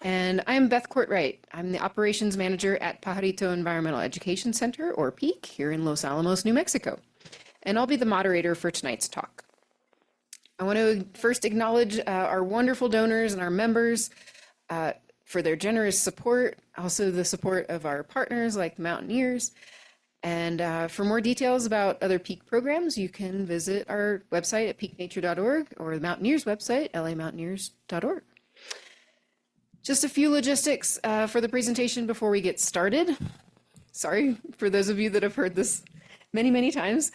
And I'm Beth Courtwright. I'm the Operations Manager at Pajarito Environmental Education Center, or PEAK, here in Los Alamos, New Mexico. And I'll be the moderator for tonight's talk. I want to first acknowledge our wonderful donors and our members for their generous support, also the support of our partners like the Mountaineers. And for more details about other PEAK programs, you can visit our website at peaknature.org or the Mountaineers website, lamountaineers.org. Just a few logistics for the presentation before we get started. Sorry for those of you that have heard this many, many times.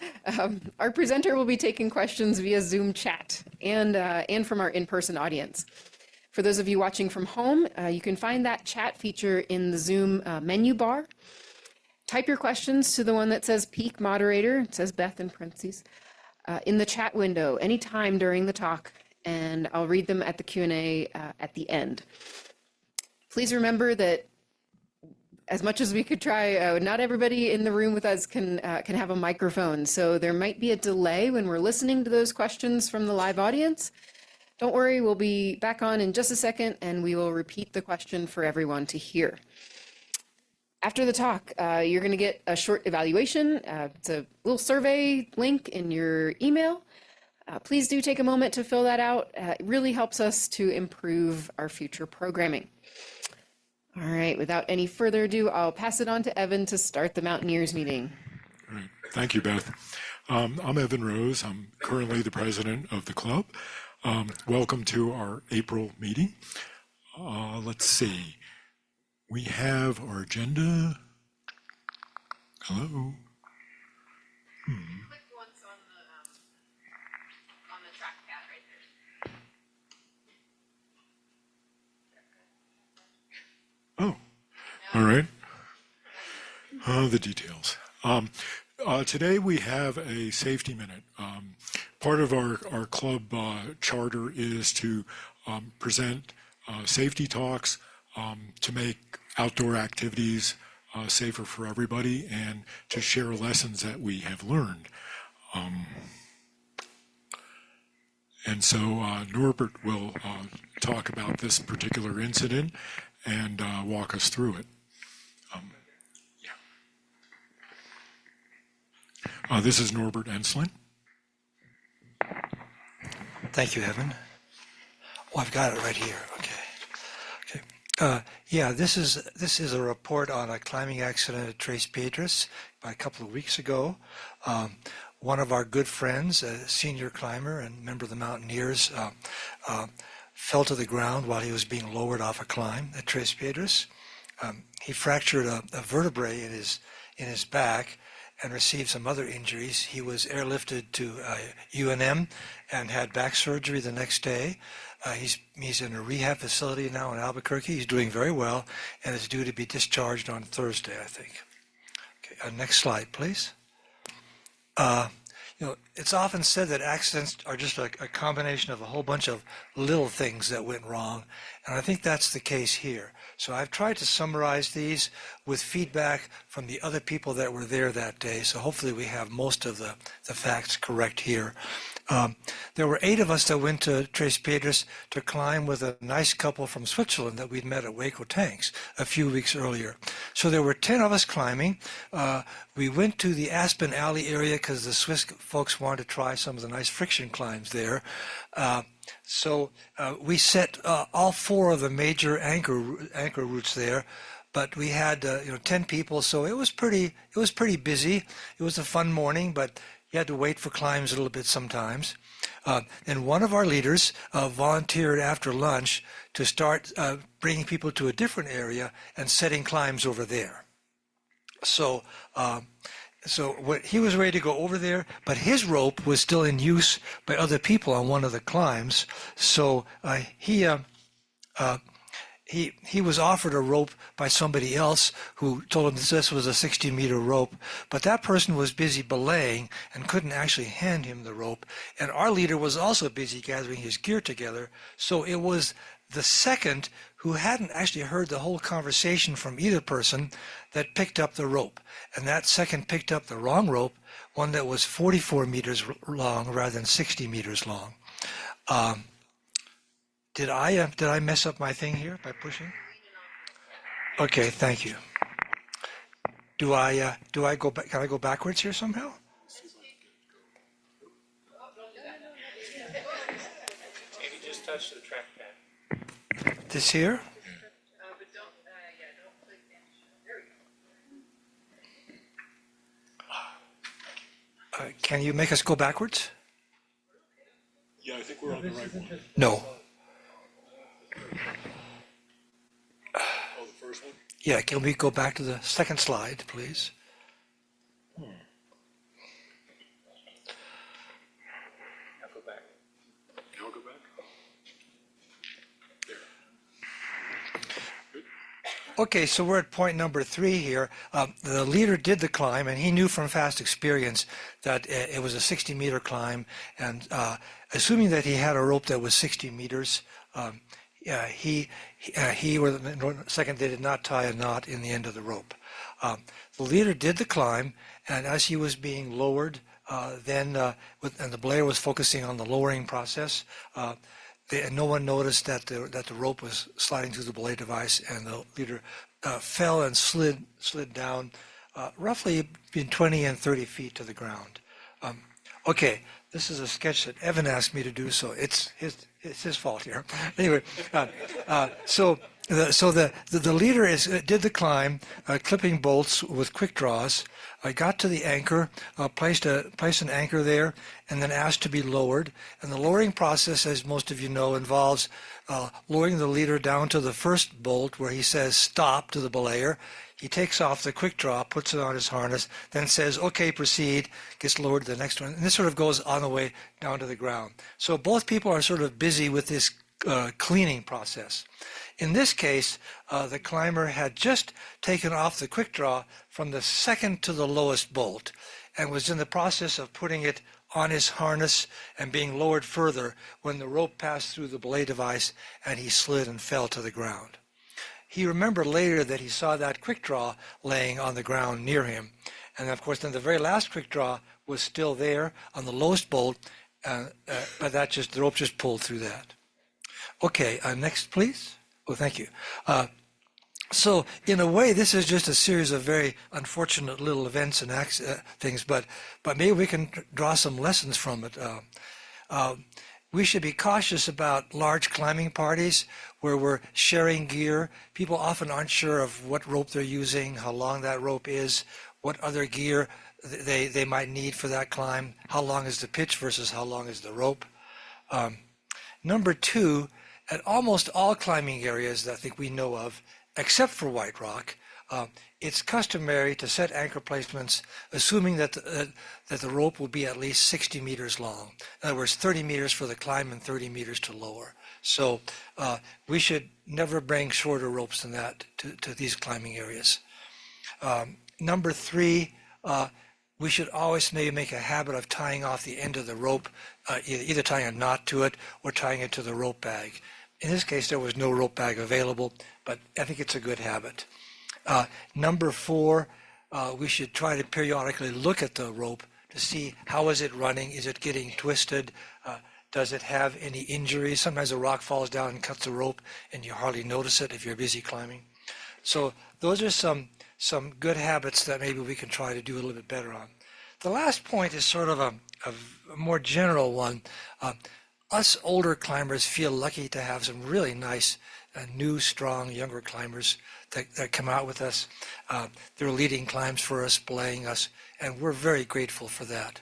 Our presenter will be taking questions via Zoom chat and from our in-person audience. For those of you watching from home, you can find that chat feature in the Zoom menu bar. Type your questions to the one that says Peak Moderator, it says Beth in parentheses, in the chat window anytime during the talk, and I'll read them at the Q&A at the end. Please remember that as much as we could try, not everybody in the room with us can have a microphone, so there might be a delay when we're listening to those questions from the live audience. Don't worry, we'll be back on in just a second, and we will repeat the question for everyone to hear. After the talk, you're going to get a short evaluation. It's a little survey link in your email. Please do take a moment to fill that out. It really helps us to improve our future programming. All right, without any further ado, I'll pass it on to Evan to start the Mountaineers meeting. All right. Thank you, Beth. I'm Evan Rose. I'm currently the president of the club. Welcome to our April meeting. Let's see. We have our agenda. Hello. Click once on the trackpad right there. Oh, all right. The details. Today we have a safety minute. Part of our club charter is to present safety talks to make outdoor activities safer for everybody and to share lessons that we have learned. And so Norbert will talk about this particular incident and walk us through it. This is Norbert Enslin. Thank you, Evan. Oh, I've got it right here. Okay. Yeah, this is a report on a climbing accident at Tres Piedras by a couple of weeks ago. One of our good friends, a senior climber and member of the Mountaineers, fell to the ground while he was being lowered off a climb at Tres Piedras. He fractured a vertebrae in his back and received some other injuries. He was airlifted to UNM and had back surgery the next day. He's in a rehab facility now in Albuquerque. He's doing very well and is due to be discharged on Thursday, I think. Okay, next slide, please. It's often said that accidents are just a combination of a whole bunch of little things that went wrong, and I think that's the case here. So I've tried to summarize these with feedback from the other people that were there that day, so hopefully we have most of the facts correct here. There were 8 of us that went to Tres Piedras to climb with a nice couple from Switzerland that we'd met at Hueco Tanks a few weeks earlier. So there were 10 of us climbing. We went to the Aspen Alley area because the Swiss folks wanted to try some of the nice friction climbs there. So we set all 4 of the major anchor routes there, but we had 10 people, so it was pretty busy. It was a fun morning, but you had to wait for climbs a little bit sometimes. And one of our leaders volunteered after lunch to start bringing people to a different area and setting climbs over there. So he was ready to go over there, but his rope was still in use by other people on one of the climbs. So he was offered a rope by somebody else who told him this was a 60-meter rope, but that person was busy belaying and couldn't actually hand him the rope. And our leader was also busy gathering his gear together, so it was the second who hadn't actually heard the whole conversation from either person that picked up the rope. And that second picked up the wrong rope, one that was 44 meters long rather than 60 meters long. Did I mess up my thing here by pushing? Okay, thank you. Do I go back? Can I go backwards here somehow? Maybe just touch the trackpad. This here? Can you make us go backwards? Yeah, I think we're on the right one. No. Oh, the first one? Yeah, can we go back to the second slide, please? Now go back. Now go back. There. Good. Okay, so we're at point number 3 here. The leader did the climb, and he knew from past experience that it was a 60-meter climb. And assuming that he had a rope that was 60 meters, he or the second, they did not tie a knot in the end of the rope. The leader did the climb, and as he was being lowered, and the belayer was focusing on the lowering process, no one noticed that the rope was sliding through the belay device, and the leader fell and slid down roughly between 20 and 30 feet to the ground. Okay, this is a sketch that Evan asked me to do, so it's his fault here. Anyway, so the leader did the climb, clipping bolts with quick draws. I got to the anchor, placed an anchor there, and then asked to be lowered. And the lowering process, as most of you know, involves lowering the leader down to the first bolt where he says stop to the belayer. He takes off the quick draw, puts it on his harness, then says, okay, proceed, gets lowered to the next one. And this sort of goes on the way down to the ground. So both people are sort of busy with this cleaning process. In this case, the climber had just taken off the quick draw from the second to the lowest bolt and was in the process of putting it on his harness and being lowered further when the rope passed through the belay device and he slid and fell to the ground. He remembered later that he saw that quick draw laying on the ground near him. And of course, then the very last quick draw was still there on the lowest bolt, but the rope just pulled through that. Okay, next, please. Oh, thank you. So in a way, this is just a series of very unfortunate little events and things, but maybe we can draw some lessons from it. We should be cautious about large climbing parties where we're sharing gear. People often aren't sure of what rope they're using, how long that rope is, what other gear they might need for that climb, how long is the pitch versus how long is the rope. Number 2, at almost all climbing areas that I think we know of, except for White Rock, it's customary to set anchor placements assuming that the rope will be at least 60 meters long. In other words, 30 meters for the climb and 30 meters to lower. So we should never bring shorter ropes than that to these climbing areas. Number 3, we should always maybe make a habit of tying off the end of the rope, either tying a knot to it or tying it to the rope bag. In this case, there was no rope bag available, but I think it's a good habit. Number 4, we should try to periodically look at the rope to see how is it running, is it getting twisted, does it have any injuries? Sometimes a rock falls down and cuts the rope and you hardly notice it if you're busy climbing. So those are some good habits that maybe we can try to do a little bit better on. The last point is sort of a more general one. Us older climbers feel lucky to have some really nice, new, strong, younger climbers that come out with us. They're leading climbs for us, belaying us, and we're very grateful for that.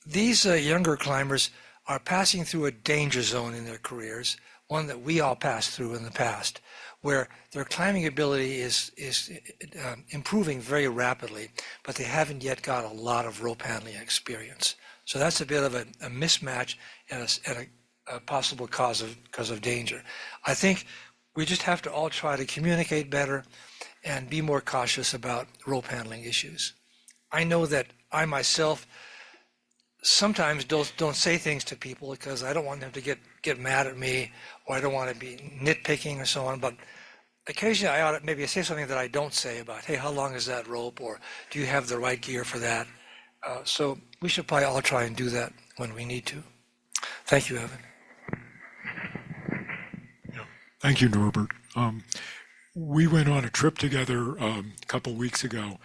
These younger climbers are passing through a danger zone in their careers, one that we all passed through in the past, where their climbing ability is improving very rapidly, but they haven't yet got a lot of rope handling experience. So that's a bit of a mismatch and a possible cause of danger. I think we just have to all try to communicate better and be more cautious about rope handling issues. I know that I myself sometimes don't say things to people because I don't want them to get mad at me, or I don't want to be nitpicking or so on, but occasionally I ought to maybe say something that I don't say about, hey, how long is that rope, or do you have the right gear for that? So we should probably all try and do that when we need to. Thank you, Evan. Thank you, Norbert. We went on a trip together a couple weeks ago,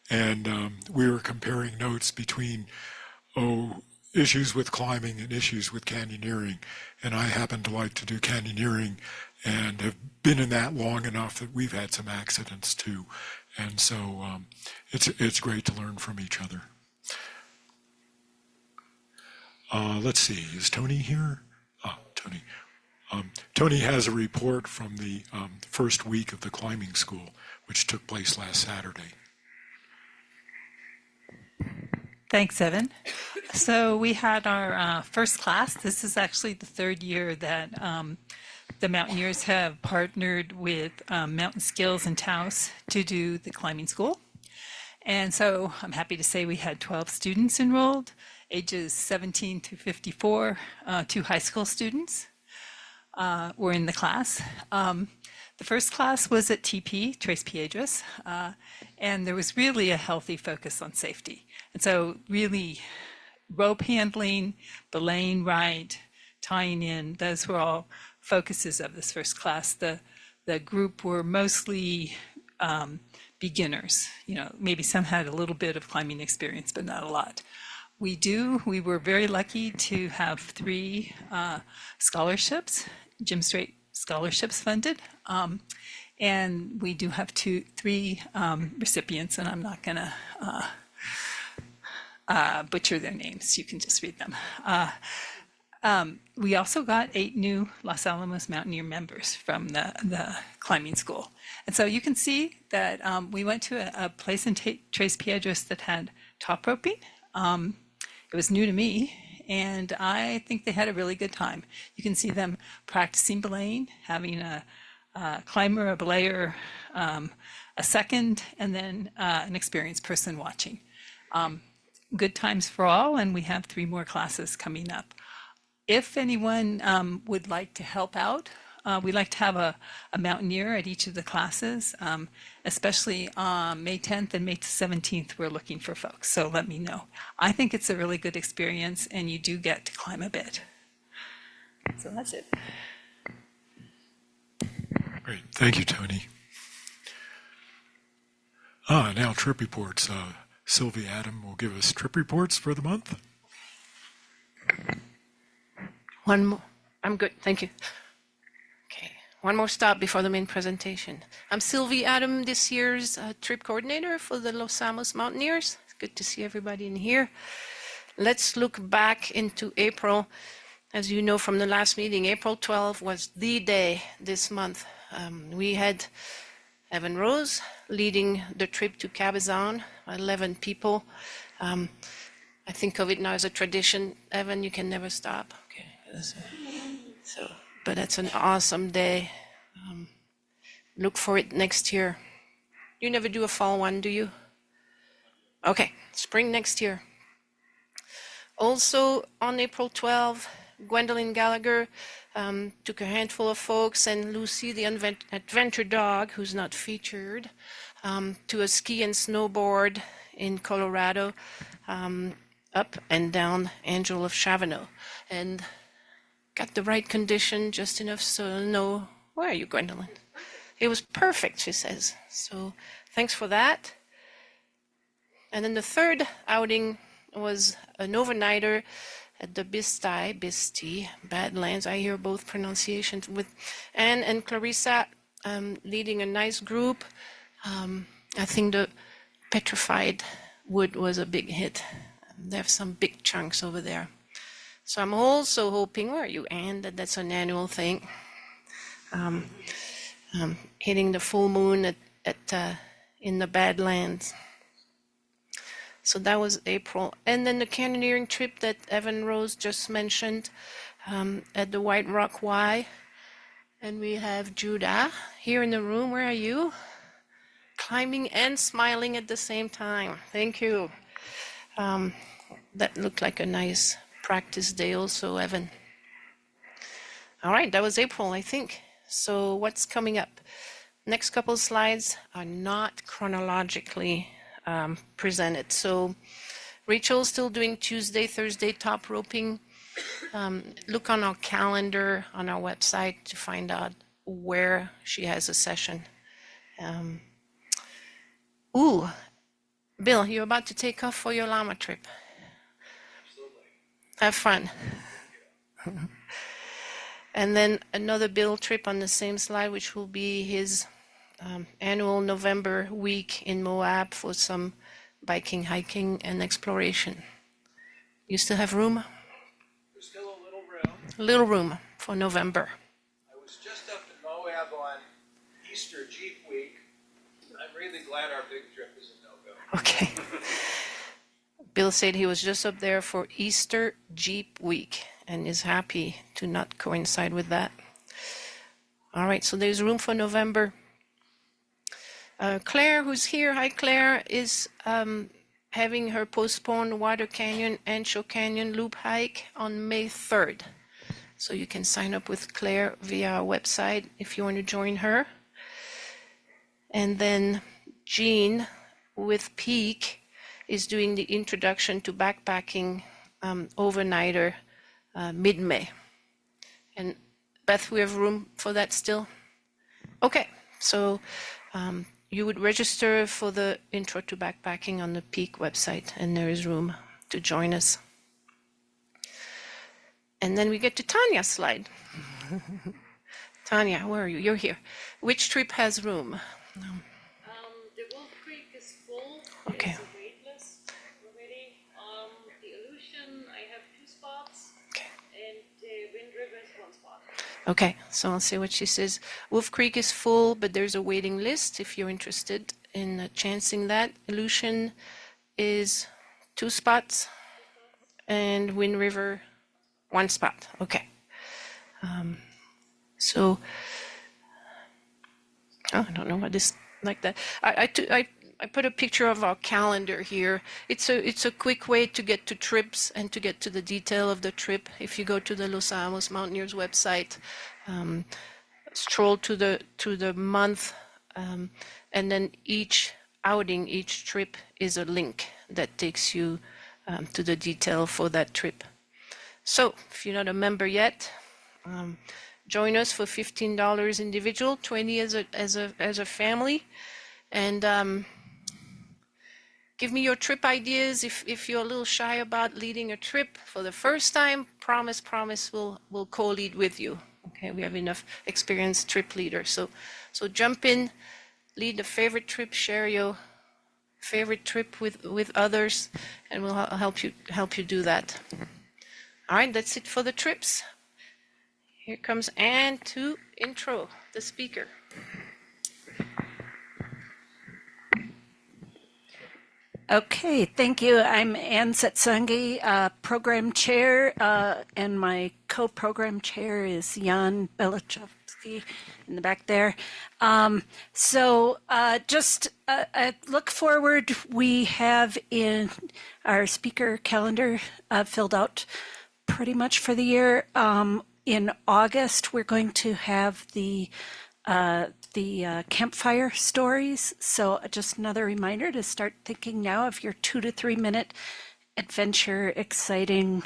and we were comparing notes between issues with climbing and issues with canyoneering. And I happen to like to do canyoneering and have been in that long enough that we've had some accidents too. And so it's great to learn from each other. Let's see, is Tony here? Tony. Tony has a report from the first week of the climbing school, which took place last Saturday. Thanks, Evan. So we had our first class. This is actually the third year that the Mountaineers have partnered with Mountain Skills and Taos to do the climbing school. And so I'm happy to say we had 12 students enrolled, ages 17 to 54, 2 high school students were in the class. The first class was at TP, Tres Piedras, and there was really a healthy focus on safety. And so really rope handling, belaying right, tying in, those were all focuses of this first class. The group were mostly beginners. Maybe some had a little bit of climbing experience, but not a lot. We were very lucky to have 3 scholarships, Jim Strait scholarships funded. And we do have 3 recipients, and I'm not going to butcher their names. You can just read them. We also got 8 new Los Alamos Mountaineer members from the climbing school. And so you can see that we went to a place in Tres Piedras that had top roping. It was new to me, and I think they had a really good time. You can see them practicing belaying, having a climber, a belayer, a second, and then an experienced person watching. Good times for all, and we have 3 more classes coming up. If anyone would like to help out, we like to have a mountaineer at each of the classes, especially on May 10th and May 17th, we're looking for folks, so let me know. I think it's a really good experience, and you do get to climb a bit. So that's it. Great, thank you, Tony. Now trip reports. Sylvie Adam will give us trip reports for the month. One more. I'm good, thank you. Okay, one more stop before the main presentation. I'm Sylvie Adam, this year's trip coordinator for the Los Alamos Mountaineers. It's good to see everybody in here. Let's look back into April. As you know from the last meeting, April 12th was the day this month. We had Evan Rose leading the trip to Cabazon, 11 people. I think of it now as a tradition. Evan, you can never stop. Okay. But it's an awesome day. Look for it next year. You never do a fall one, do you? Okay, spring next year. Also on April 12th, Gwendolyn Gallagher took a handful of folks and Lucy, the adventure dog, who's not featured, to a ski and snowboard in Colorado, up and down Angel of Chavano. And got the right condition, just enough so to know, where are you, Gwendolyn? It was perfect, she says. So thanks for that. And then the third outing was an overnighter at the Bisti, Badlands. I hear both pronunciations, with Anne and Clarissa leading a nice group. I think the petrified wood was a big hit. They have some big chunks over there. So I'm also hoping, where are you, Anne, that's an annual thing. Hitting the full moon in the Badlands. So that was April. And then the canyoneering trip that Evan Rose just mentioned at the White Rock Y. And we have Judah here in the room. Where are you? Climbing and smiling at the same time. Thank you. That looked like a nice practice day also, Evan. All right, that was April, I think. So what's coming up? Next couple slides are not chronologically presented. So Rachel's still doing Tuesday, Thursday top roping. Look on our calendar on our website to find out where she has a session. Bill, you're about to take off for your llama trip. Absolutely. Have fun. And then another Bill trip on the same slide, which will be his annual November week in Moab for some biking, hiking, and exploration. You still have room? There's still a little room. Little room for November. I was just up in Moab on Easter Jeep Week. I'm really glad our big trip is a no-go. Okay. Bill said he was just up there for Easter Jeep Week and is happy to not coincide with that. All right, so there's room for November. Claire, who's here, hi Claire, is having her postponed Water Canyon and Show Canyon loop hike on May 3rd. So you can sign up with Claire via our website if you want to join her. And then Jean with Peak is doing the introduction to backpacking overnighter mid-May. And Beth, we have room for that still? Okay, so you would register for the intro to backpacking on the Peak website, and there is room to join us. And then we get to Tanya's slide. Tanja, where are you? You're here. Which trip has room? The Wolf Creek is full. Okay. There's a wait list already. The Illusion, I have 2 spots. Okay. And the Wind River is 1 spot. Okay, so I'll see what she says. Wolf Creek is full, but there's a waiting list if you're interested in chancing that. Illusion is 2 spots, and Wind River 1 spot. Okay. So I don't know what this like that. I put a picture of our calendar here. It's a quick way to get to trips and to get to the detail of the trip. If you go to the Los Alamos Mountaineers website, stroll to the month, and then each outing, each trip is a link that takes you to the detail for that trip. So if you're not a member yet, join us for $15 individual, $20 as a family, and give me your trip ideas. If you're a little shy about leading a trip for the first time, promise we'll co-lead with you. Okay, we have enough experienced trip leaders. So jump in, lead a favorite trip, share your favorite trip with others, and we'll help you do that. All right, that's it for the trips. Here comes Anne to intro the speaker. Okay, thank you. I'm Ann Setsangi, program chair, and my co-program chair is Jan Belichovsky in the back there. Just look forward. We have in our speaker calendar filled out pretty much for the year. In August, we're going to have the campfire stories. So just another reminder to start thinking now of your 2 to 3 minute adventure, exciting,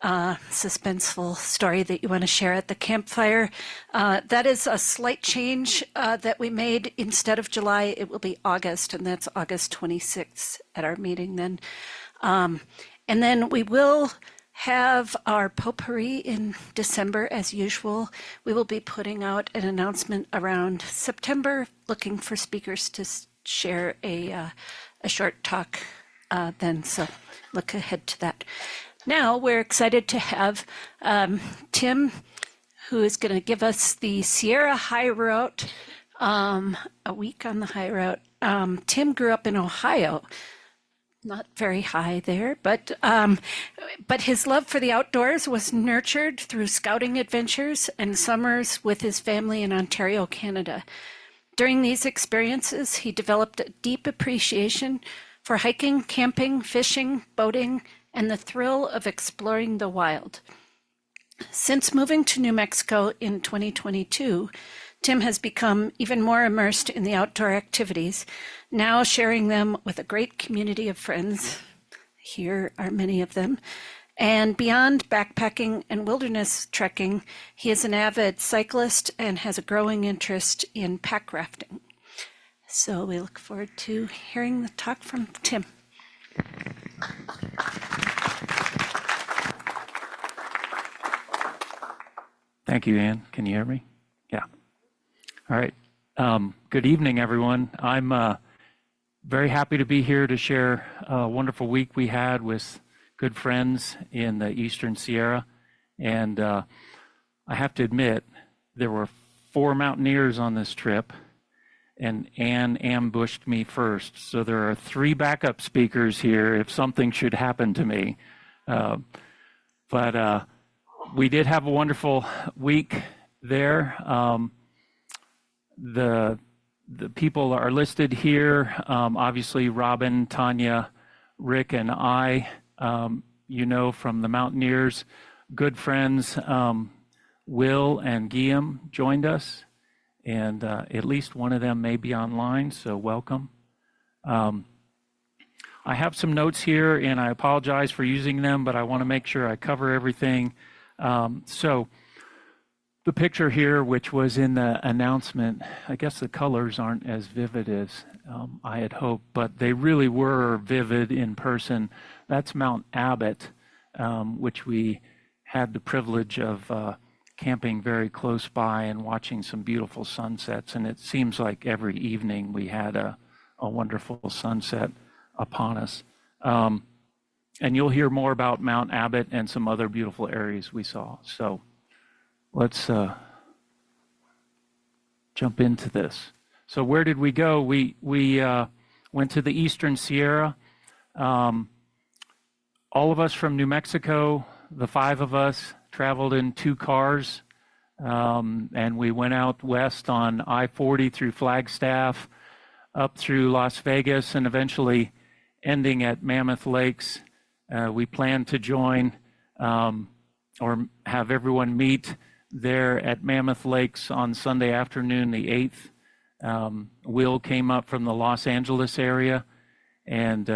suspenseful story that you want to share at the campfire. That is a slight change that we made. Instead of July, it will be August, and that's August 26th at our meeting then. And then we will have our potpourri in December as usual. We will be putting out an announcement around September, looking for speakers to share a short talk then. So look ahead to that. Now we're excited to have Tim, who is going to give us the Sierra High Route, a week on the high route. Tim grew up in Ohio. Not very high there, but his love for the outdoors was nurtured through scouting adventures and summers with his family in Ontario, Canada. During these experiences, he developed a deep appreciation for hiking, camping, fishing, boating, and the thrill of exploring the wild. Since moving to New Mexico in 2022, Tim has become even more immersed in the outdoor activities, now sharing them with a great community of friends. Here are many of them. And beyond backpacking and wilderness trekking, he is an avid cyclist and has a growing interest in pack rafting. So we look forward to hearing the talk from Tim. Thank you, Ann. Can you hear me? Yeah. All right. Good evening, everyone. I'm very happy to be here to share a wonderful week we had with good friends in the Eastern Sierra. And I have to admit, there were 4 mountaineers on this trip, and Ann ambushed me first. So there are 3 backup speakers here if something should happen to me. But we did have a wonderful week there. The people are listed here. Obviously, Robin, Tanja, Rick, and I, you know, from the Mountaineers. Good friends, Will and Guilhem joined us, and at least one of them may be online, so welcome. I have some notes here, and I apologize for using them, but I want to make sure I cover everything. So the picture here, which was in the announcement, I guess the colors aren't as vivid as I had hoped, but they really were vivid in person. That's Mount Abbott, which we had the privilege of camping very close by and watching some beautiful sunsets. And it seems like every evening we had a wonderful sunset upon us. And you'll hear more about Mount Abbott and some other beautiful areas we saw. So let's jump into this. So where did we go? We went to the Eastern Sierra. All of us from New Mexico, the 5 of us, traveled in 2 cars. And we went out west on I-40 through Flagstaff, up through Las Vegas, and eventually ending at Mammoth Lakes. We plan to join or have everyone meet there at Mammoth Lakes on Sunday afternoon, the 8th. Will came up from the Los Angeles area, and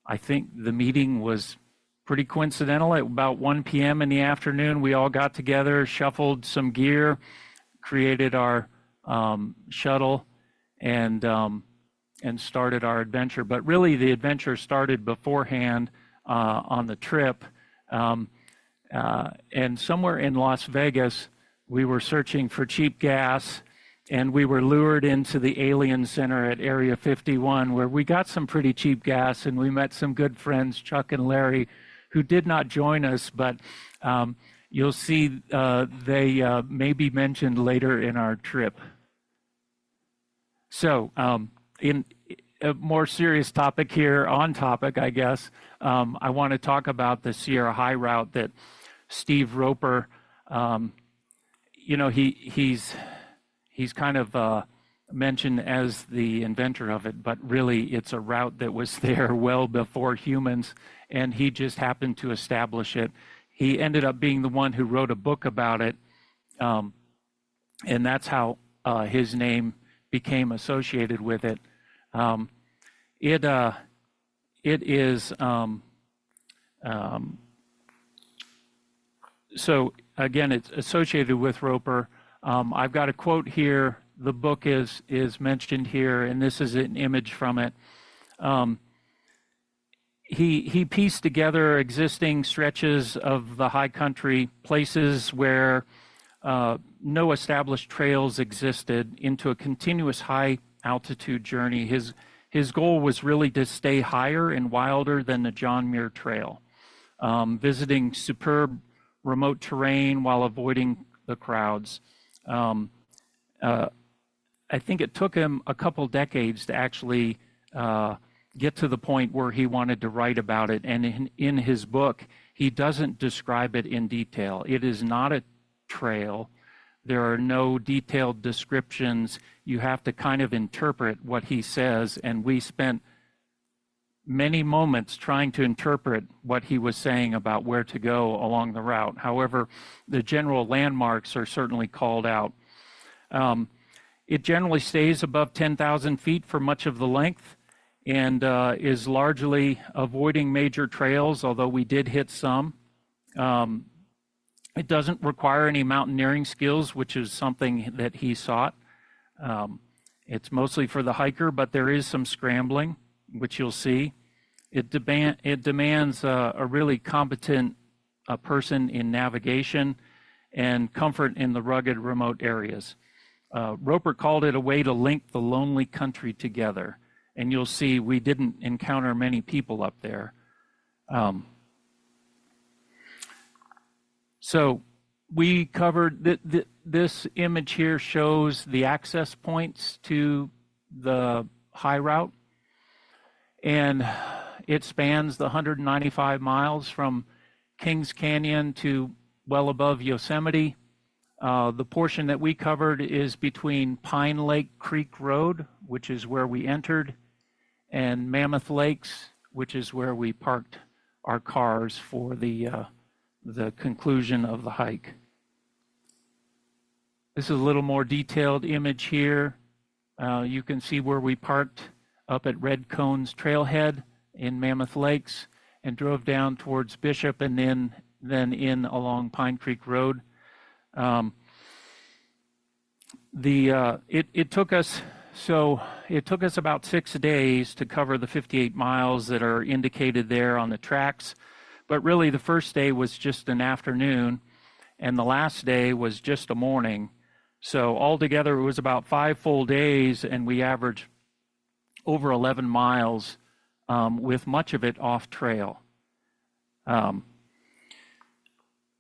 I think the meeting was pretty coincidental. At about 1 p.m. in the afternoon, we all got together, shuffled some gear, created our shuttle, and started our adventure. But really, the adventure started beforehand on the trip. And somewhere in Las Vegas, we were searching for cheap gas, and we were lured into the Alien Center at Area 51, where we got some pretty cheap gas, and we met some good friends, Chuck and Larry, who did not join us, but you'll see they may be mentioned later in our trip. So in a more serious topic here, on topic, I guess, I want to talk about the Sierra High route that Steve Roper, you know, he's kind of mentioned as the inventor of it, but really it's a route that was there well before humans, and he just happened to establish it. He ended up being the one who wrote a book about it, and that's how his name became associated with it. It is so again, it's associated with Roper. I've got a quote here. The book is mentioned here, and this is an image from it. He pieced together existing stretches of the high country, places where no established trails existed, into a continuous high altitude journey. His goal was really to stay higher and wilder than the John Muir Trail, visiting superb remote terrain while avoiding the crowds. I think it took him a couple decades to actually get to the point where he wanted to write about it. And in his book, he doesn't describe it in detail. It is not a trail. There are no detailed descriptions. You have to kind of interpret what he says. And we spent many moments trying to interpret what he was saying about where to go along the route. However, the general landmarks are certainly called out. It generally stays above 10,000 feet for much of the length, and is largely avoiding major trails, although we did hit some. It doesn't require any mountaineering skills, which is something that he sought. It's mostly for the hiker, but there is some scrambling, which you'll see. It demands a really competent person in navigation and comfort in the rugged, remote areas. Roper called it a way to link the lonely country together. And you'll see we didn't encounter many people up there. So we covered, this image here shows the access points to the high route. And it spans the 195 miles from Kings Canyon to well above Yosemite. The portion that we covered is between Pine Lake Creek Road, which is where we entered, and Mammoth Lakes, which is where we parked our cars for the conclusion of the hike. This is a little more detailed image here. You can see where we parked up at Red Cones Trailhead in Mammoth Lakes and drove down towards Bishop and then in along Pine Creek Road. It took us about 6 days to cover the 58 miles that are indicated there on the tracks, but really the first day was just an afternoon and the last day was just a morning. So altogether it was about 5 full days, and we averaged over 11 miles with much of it off trail. I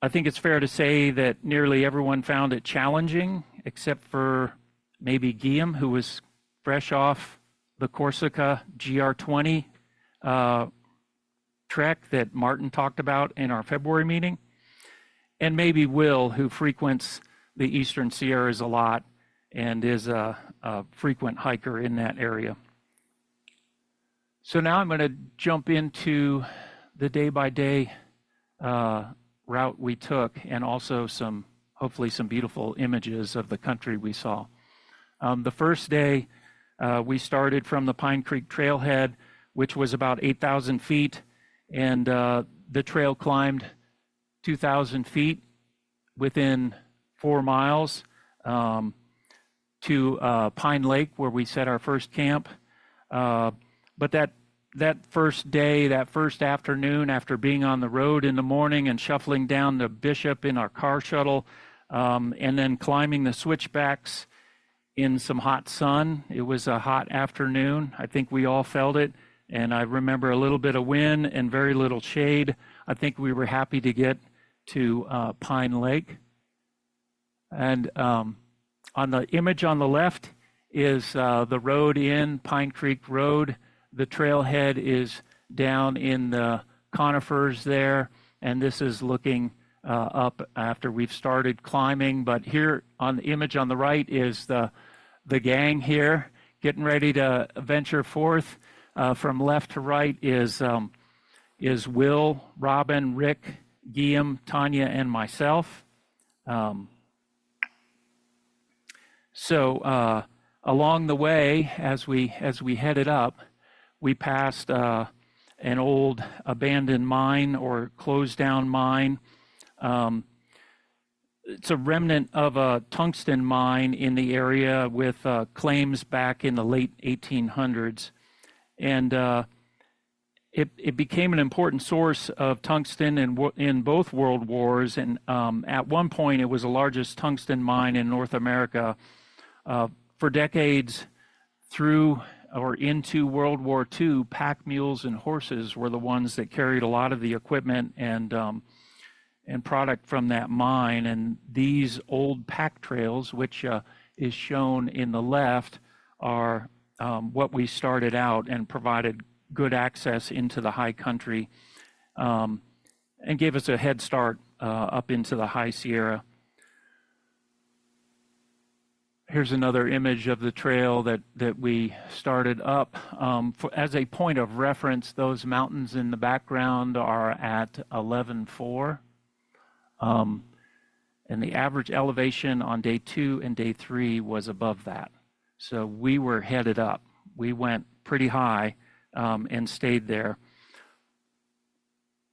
think it's fair to say that nearly everyone found it challenging, except for maybe Guilhem, who was fresh off the Corsica GR20 trek that Martin talked about in our February meeting, and maybe Will, who frequents the Eastern Sierras a lot and is a frequent hiker in that area. So now I'm going to jump into the day-by-day route we took, and also hopefully some beautiful images of the country we saw. The first day, we started from the Pine Creek Trailhead, which was about 8,000 feet, and the trail climbed 2,000 feet within 4 miles to Pine Lake, where we set our first camp. But that first day, that first afternoon, after being on the road in the morning and shuffling down to Bishop in our car shuttle, and then climbing the switchbacks in some hot sun. It was a hot afternoon. I think we all felt it. And I remember a little bit of wind and very little shade. I think we were happy to get to Pine Lake. And on the image on the left is the road in Pine Creek Road. The trailhead is down in the conifers there, and this is looking up after we've started climbing. But here on the image on the right is the gang here getting ready to venture forth. From left to right is Will, Robin, Rick, Guilhem, Tanja, and myself. So along the way, as we headed up, we passed an old abandoned mine or closed down mine. It's a remnant of a tungsten mine in the area with claims back in the late 1800s. And it became an important source of tungsten in both world wars. And at one point, it was the largest tungsten mine in North America. For decades through or into World War II, pack mules and horses were the ones that carried a lot of the equipment and product from that mine. And these old pack trails, which is shown in the left, are what we started out and provided good access into the high country and gave us a head start up into the high Sierra. Here's another image of the trail that we started up. As a point of reference, those mountains in the background are at 11.4. And the average elevation on day 2 and day 3 was above that. So we were headed up. We went pretty high and stayed there.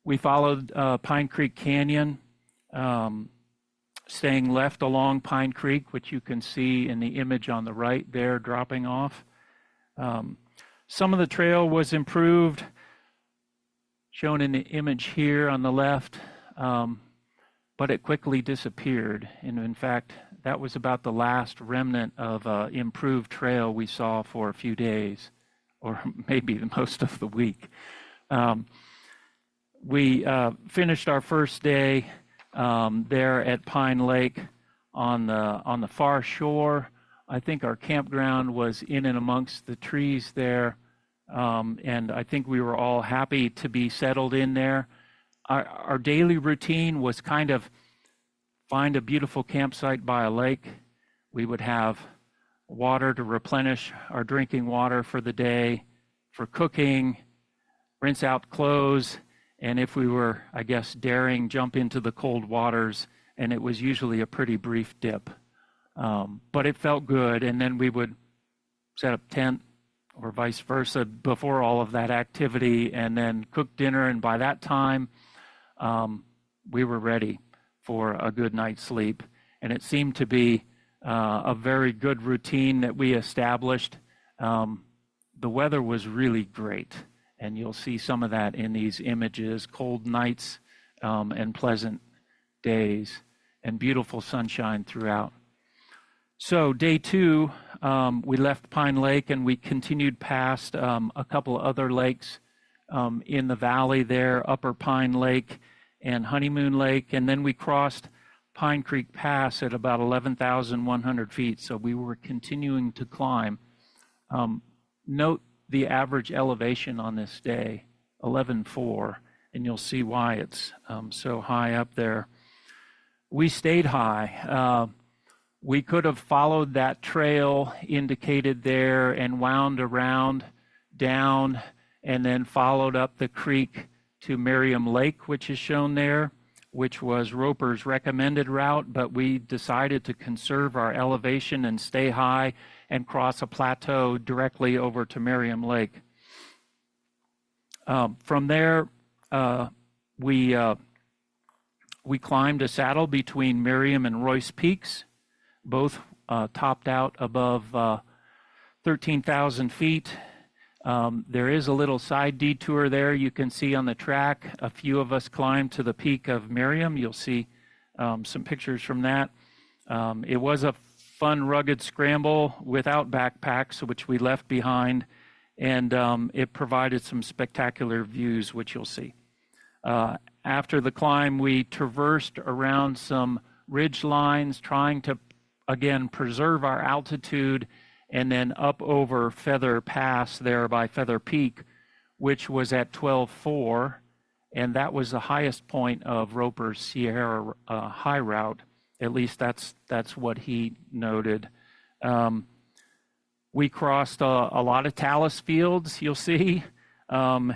We followed Pine Creek Canyon, staying left along Pine Creek, which you can see in the image on the right there dropping off. Some of the trail was improved, shown in the image here on the left, but it quickly disappeared. And in fact, that was about the last remnant of improved trail we saw for a few days, or maybe most of the week. We finished our first day there at Pine Lake on the far shore. I think our campground was in and amongst the trees there, and I think we were all happy to be settled in there. Our daily routine was kind of find a beautiful campsite by a lake. We would have water to replenish our drinking water for the day, for cooking, rinse out clothes, and if we were, I guess, daring, jump into the cold waters, and it was usually a pretty brief dip. But it felt good, and then we would set up tent or vice versa before all of that activity, and then cook dinner, and by that time, we were ready for a good night's sleep. And it seemed to be a very good routine that we established. The weather was really great, and you'll see some of that in these images, cold nights and pleasant days, and beautiful sunshine throughout. So day 2, we left Pine Lake and we continued past a couple other lakes in the valley there, Upper Pine Lake and Honeymoon Lake, and then we crossed Pine Creek Pass at about 11,100 feet, so we were continuing to climb. Note the average elevation on this day, 11,400, and you'll see why it's so high up there. We stayed high. We could have followed that trail indicated there and wound around down and then followed up the creek to Merriam Lake, which is shown there, which was Roper's recommended route, but we decided to conserve our elevation and stay high and cross a plateau directly over to Merriam Lake. From there, we climbed a saddle between Merriam and Royce Peaks, both topped out above 13,000 feet. There is a little side detour there you can see on the track. A few of us climbed to the peak of Merriam. You'll see some pictures from that. It was a fun, rugged scramble without backpacks, which we left behind, and it provided some spectacular views, which you'll see. After the climb, we traversed around some ridge lines, trying to, again, preserve our altitude, and then up over Feather Pass there by Feather Peak, which was at 12,400, and that was the highest point of Roper's Sierra High Route. At least that's what he noted. We crossed a lot of talus fields, you'll see, and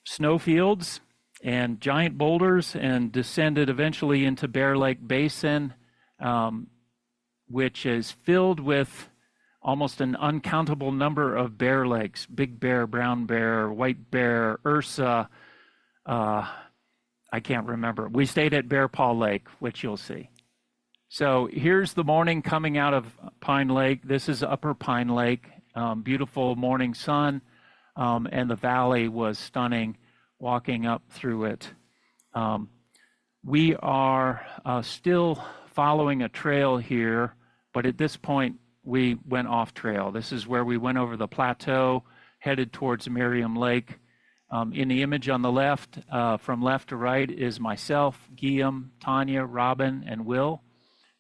snow fields and giant boulders, and descended eventually into Bear Lake Basin, which is filled with almost an uncountable number of bear lakes: big bear, brown bear, white bear, Ursa. I can't remember. We stayed at Bear Paw Lake, which you'll see. So here's the morning coming out of Pine Lake. This is Upper Pine Lake, beautiful morning sun, and the valley was stunning walking up through it. We are still following a trail here, but at this point we went off trail. This is where we went over the plateau, headed towards Merriam Lake. In the image on the left, from left to right, is myself, Guilhem, Tanja, Robin, and Will.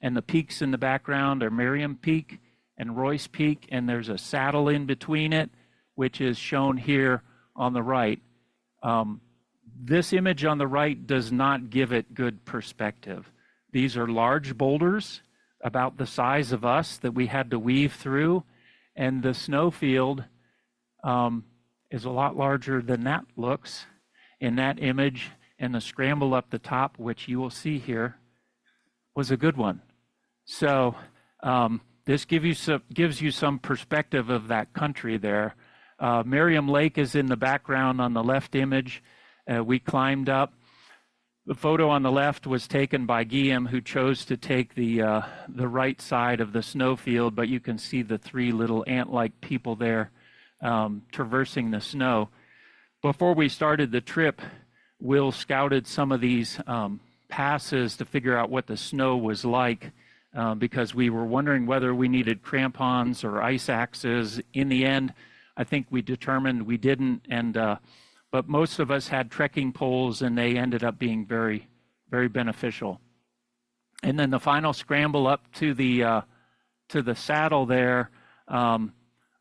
And the peaks in the background are Merriam Peak and Royce Peak, and there's a saddle in between it, which is shown here on the right. This image on the right does not give it good perspective. These are large boulders about the size of us that we had to weave through, and the snowfield is a lot larger than that looks in that image, and the scramble up the top, which you will see here, was a good one. So this gives you some perspective of that country there. Merriam Lake is in the background on the left image. We climbed up. The photo on the left was taken by Guilhem, who chose to take the right side of the snowfield, but you can see the three little ant-like people there traversing the snow. Before we started the trip, Will scouted some of these passes to figure out what the snow was like, because we were wondering whether we needed crampons or ice axes. In the end, I think we determined we didn't, but most of us had trekking poles, and they ended up being very, very beneficial. And then the final scramble up to the saddle there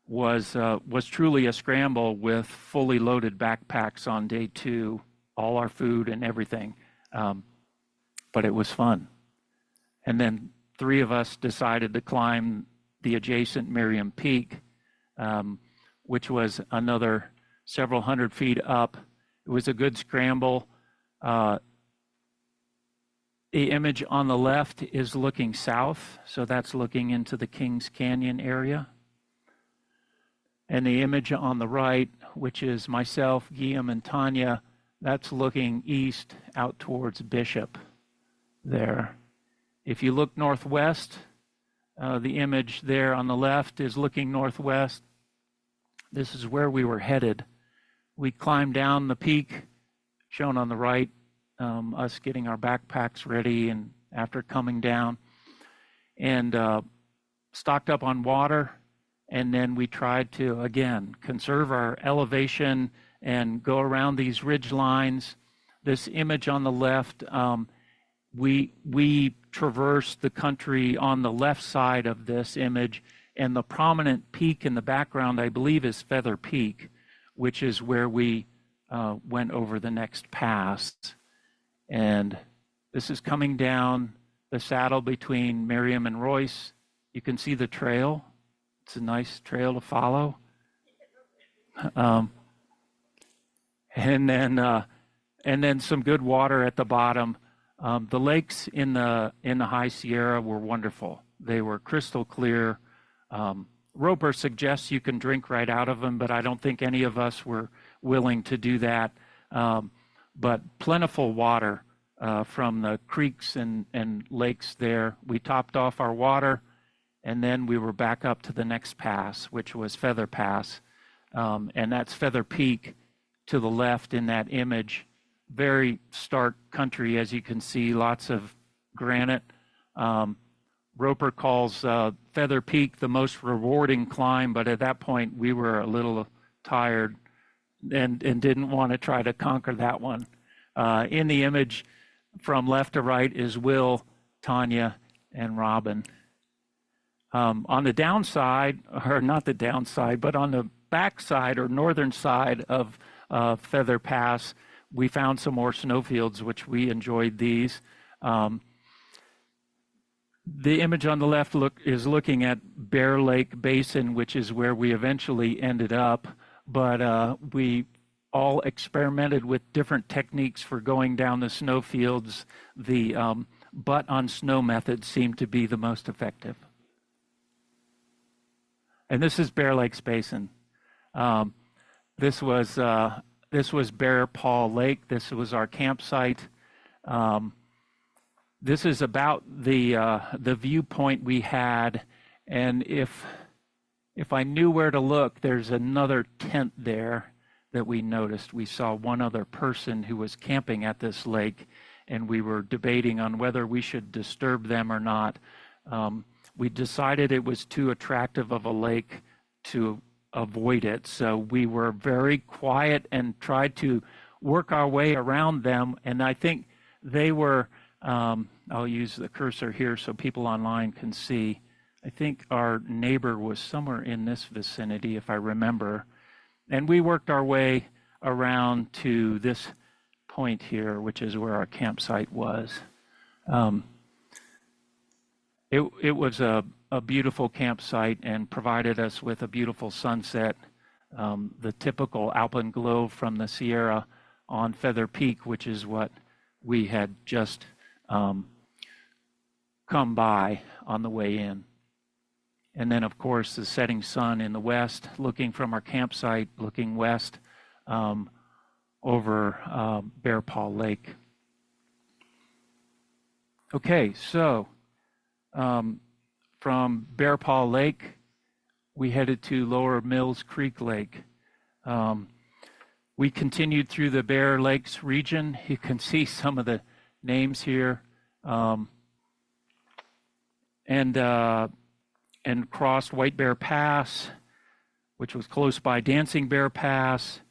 was truly a scramble with fully loaded backpacks on day 2, all our food and everything. But it was fun. And then 3 of us decided to climb the adjacent Miriam Peak, which was another several hundred feet up. It was a good scramble. The image on the left is looking south, so that's looking into the Kings Canyon area. And the image on the right, which is myself, Guilhem, and Tanja, that's looking east out towards Bishop there. If you look northwest, the image there on the left is looking northwest. This is where we were headed. We climbed down the peak, shown on the right, us getting our backpacks ready and after coming down, and stocked up on water. And then we tried to, again, conserve our elevation and go around these ridge lines. This image on the left, we traversed the country on the left side of this image, and the prominent peak in the background, I believe, is Feather Peak, which is where we went over the next pass. And this is coming down the saddle between Miriam and Royce. You can see the trail. It's a nice trail to follow. And then some good water at the bottom. The lakes in the High Sierra were wonderful. They were crystal clear. Roper suggests you can drink right out of them, but I don't think any of us were willing to do that. But plentiful water from the creeks and lakes there. We topped off our water, and then we were back up to the next pass, which was Feather Pass. And that's Feather Peak to the left in that image. Very stark country, as you can see, lots of granite. Roper calls Feather Peak the most rewarding climb, but at that point we were a little tired and didn't want to try to conquer that one. In the image from left to right is Will, Tanja, and Robin. On the downside, or not the downside, but on the backside or northern side of Feather Pass, we found some more snowfields, which we enjoyed these. The image on the left is looking at Bear Lake Basin, which is where we eventually ended up, but we all experimented with different techniques for going down the snowfields. The butt on snow method seemed to be the most effective. And this is Bear Lakes Basin. This was Bear Paw Lake. This was our campsite. This is about the viewpoint we had, and if I knew where to look, there's another tent there that we noticed. We saw one other person who was camping at this lake, and we were debating on whether we should disturb them or not. We decided it was too attractive of a lake to avoid it, so we were very quiet and tried to work our way around them, and I think they were, I'll use the cursor here so people online can see. I think our neighbor was somewhere in this vicinity, if I remember, and we worked our way around to this point here, which is where our campsite was. It was a beautiful campsite and provided us with a beautiful sunset, the typical alpine glow from the Sierra on Feather Peak, which is what we had just come by on the way in. And then, of course, the setting sun in the west, looking from our campsite, looking west over Bear Paw Lake. Okay, so from Bear Paw Lake, we headed to Lower Mills Creek Lake. We continued through the Bear Lakes region. You can see some of the names here, and crossed White Bear Pass, which was close by Dancing Bear Pass.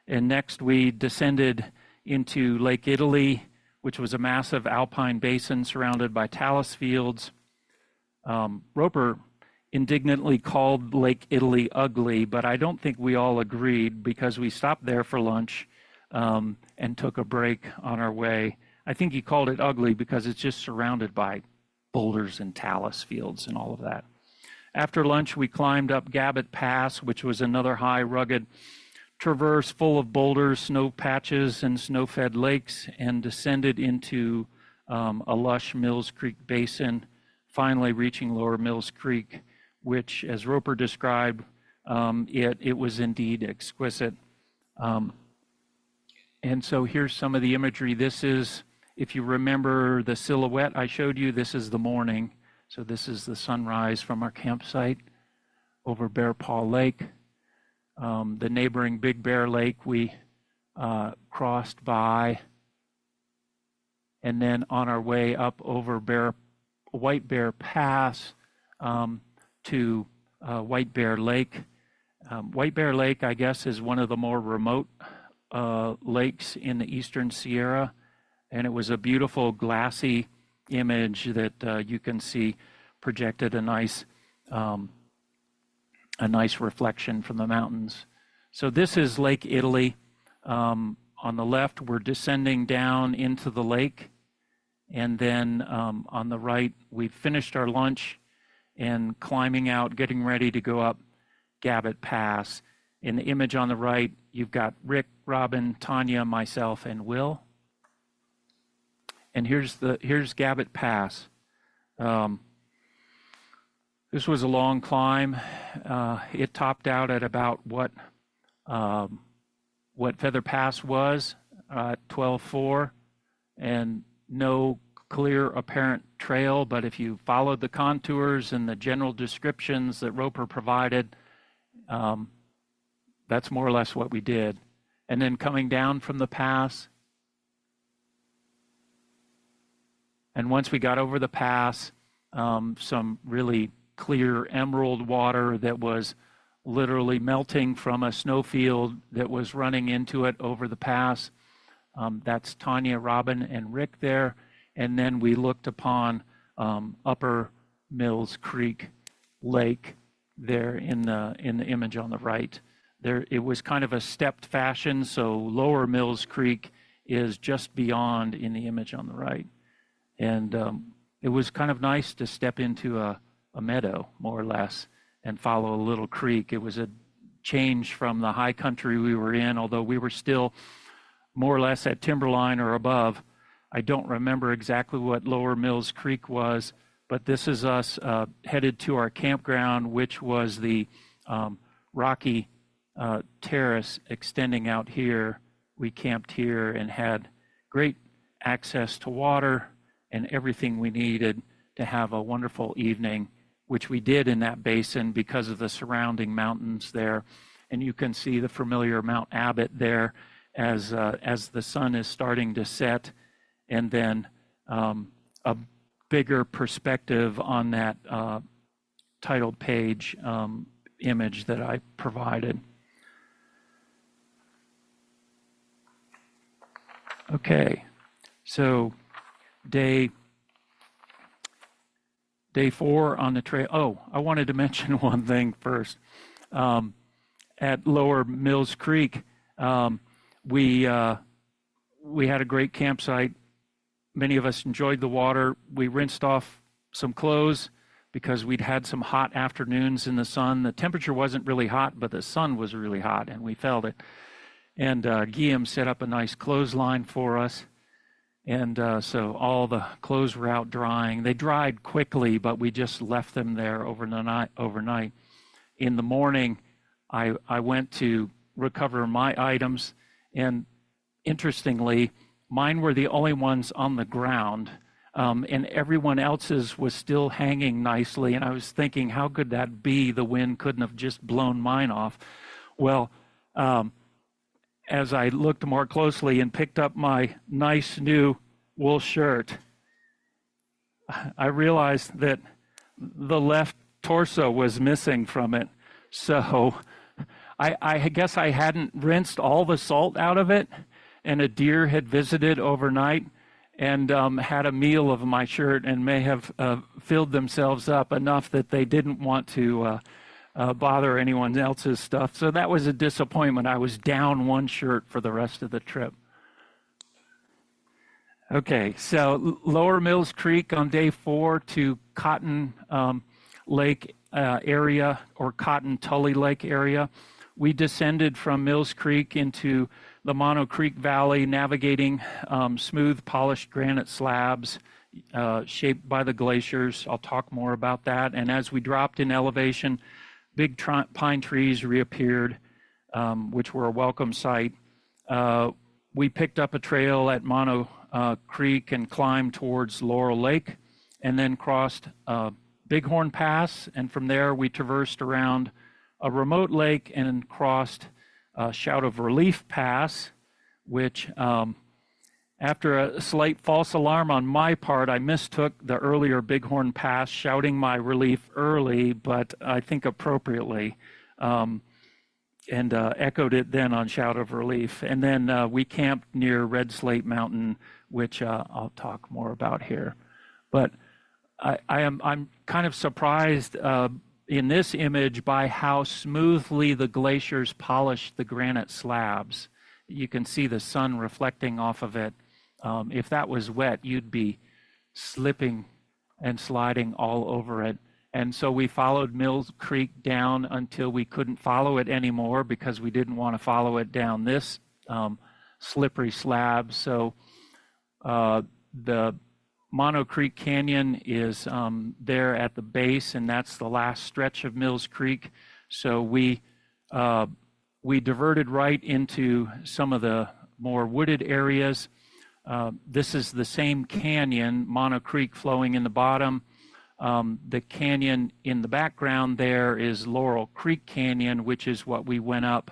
And next we descended into Lake Italy, which was a massive alpine basin surrounded by talus fields. Roper indignantly called Lake Italy ugly, but I don't think we all agreed, because we stopped there for lunch and took a break on our way. I think he called it ugly because it's just surrounded by boulders and talus fields and all of that. After lunch, we climbed up Gabbett Pass, which was another high, rugged traverse full of boulders, snow patches, and snow-fed lakes, and descended into a lush Mills Creek basin, finally reaching Lower Mills Creek, which, as Roper described, it was indeed exquisite. And so here's some of the imagery. This is, if you remember the silhouette I showed you, this is the morning. So this is the sunrise from our campsite over Bear Paw Lake. The neighboring Big Bear Lake we crossed by, and then on our way up over White Bear Pass to White Bear Lake. White Bear Lake, I guess, is one of the more remote lakes in the Eastern Sierra, and it was a beautiful glassy image that you can see projected a nice reflection from the mountains. So this is Lake Italy. On the left, we're descending down into the lake, and then on the right, we've finished our lunch and climbing out, getting ready to go up Gabbett Pass. In the image on the right, you've got Rick, Robin, Tanja, myself, and Will. And here's Gabbett Pass. This was a long climb. It topped out at about what Feather Pass was, 12.4, and no clear apparent trail, but if you followed the contours and the general descriptions that Roper provided, that's more or less what we did. And then coming down from the pass, and once we got over the pass, some really clear emerald water that was literally melting from a snowfield that was running into it over the pass. That's Tanja, Robin, and Rick there. And then we looked upon Upper Mills Creek Lake there in the image on the right. There, it was kind of a stepped fashion, so Lower Mills Creek is just beyond in the image on the right. And it was kind of nice to step into a meadow, more or less, and follow a little creek. It was a change from the high country we were in, although we were still more or less at timberline or above. I don't remember exactly what Lower Mills Creek was, but this is us headed to our campground, which was the rocky terrace extending out here. We camped here and had great access to water and everything we needed to have a wonderful evening, which we did in that basin because of the surrounding mountains there. And you can see the familiar Mount Abbott there as the sun is starting to set, and then a bigger perspective on that title page image that I provided. Okay, so day 4 on the trail. Oh, I wanted to mention one thing first. At Lower Mills Creek, we had a great campsite. Many of us enjoyed the water. We rinsed off some clothes because we'd had some hot afternoons in the sun. The temperature wasn't really hot, but the sun was really hot, and we felt it. And Guilhem set up a nice clothesline for us. And so all the clothes were out drying. They dried quickly, but we just left them there overnight. In the morning, I went to recover my items, and interestingly, mine were the only ones on the ground, and everyone else's was still hanging nicely. And I was thinking, how could that be? The wind couldn't have just blown mine off. Well, as I looked more closely and picked up my nice new wool shirt, I realized that the left torso was missing from it. So I guess I hadn't rinsed all the salt out of it, and a deer had visited overnight and had a meal of my shirt and may have filled themselves up enough that they didn't want to bother anyone else's stuff. So that was a disappointment. I was down one shirt for the rest of the trip. Okay, so Lower Mills Creek on day 4 to Cotton Lake area, or Cotton Tully Lake area. We descended from Mills Creek into the Mono Creek Valley, navigating smooth polished granite slabs shaped by the glaciers. I'll talk more about that. And as we dropped in elevation, big pine trees reappeared, which were a welcome sight. We picked up a trail at Mono Creek and climbed towards Laurel Lake, and then crossed Bighorn Pass, and from there we traversed around a remote lake and crossed Shout of Relief Pass, which after a slight false alarm on my part, I mistook the earlier Bighorn Pass, shouting my relief early, but I think appropriately, and echoed it then on Shout of Relief. And then we camped near Red Slate Mountain, which I'll talk more about here. But I'm kind of surprised in this image by how smoothly the glaciers polished the granite slabs. You can see the sun reflecting off of it. If that was wet, you'd be slipping and sliding all over it. And so we followed Mills Creek down until we couldn't follow it anymore, because we didn't want to follow it down this slippery slab. So the Mono Creek Canyon is there at the base, and that's the last stretch of Mills Creek. So we diverted right into some of the more wooded areas. This is the same canyon, Mono Creek flowing in the bottom. The canyon in the background there is Laurel Creek Canyon, which is what we went up.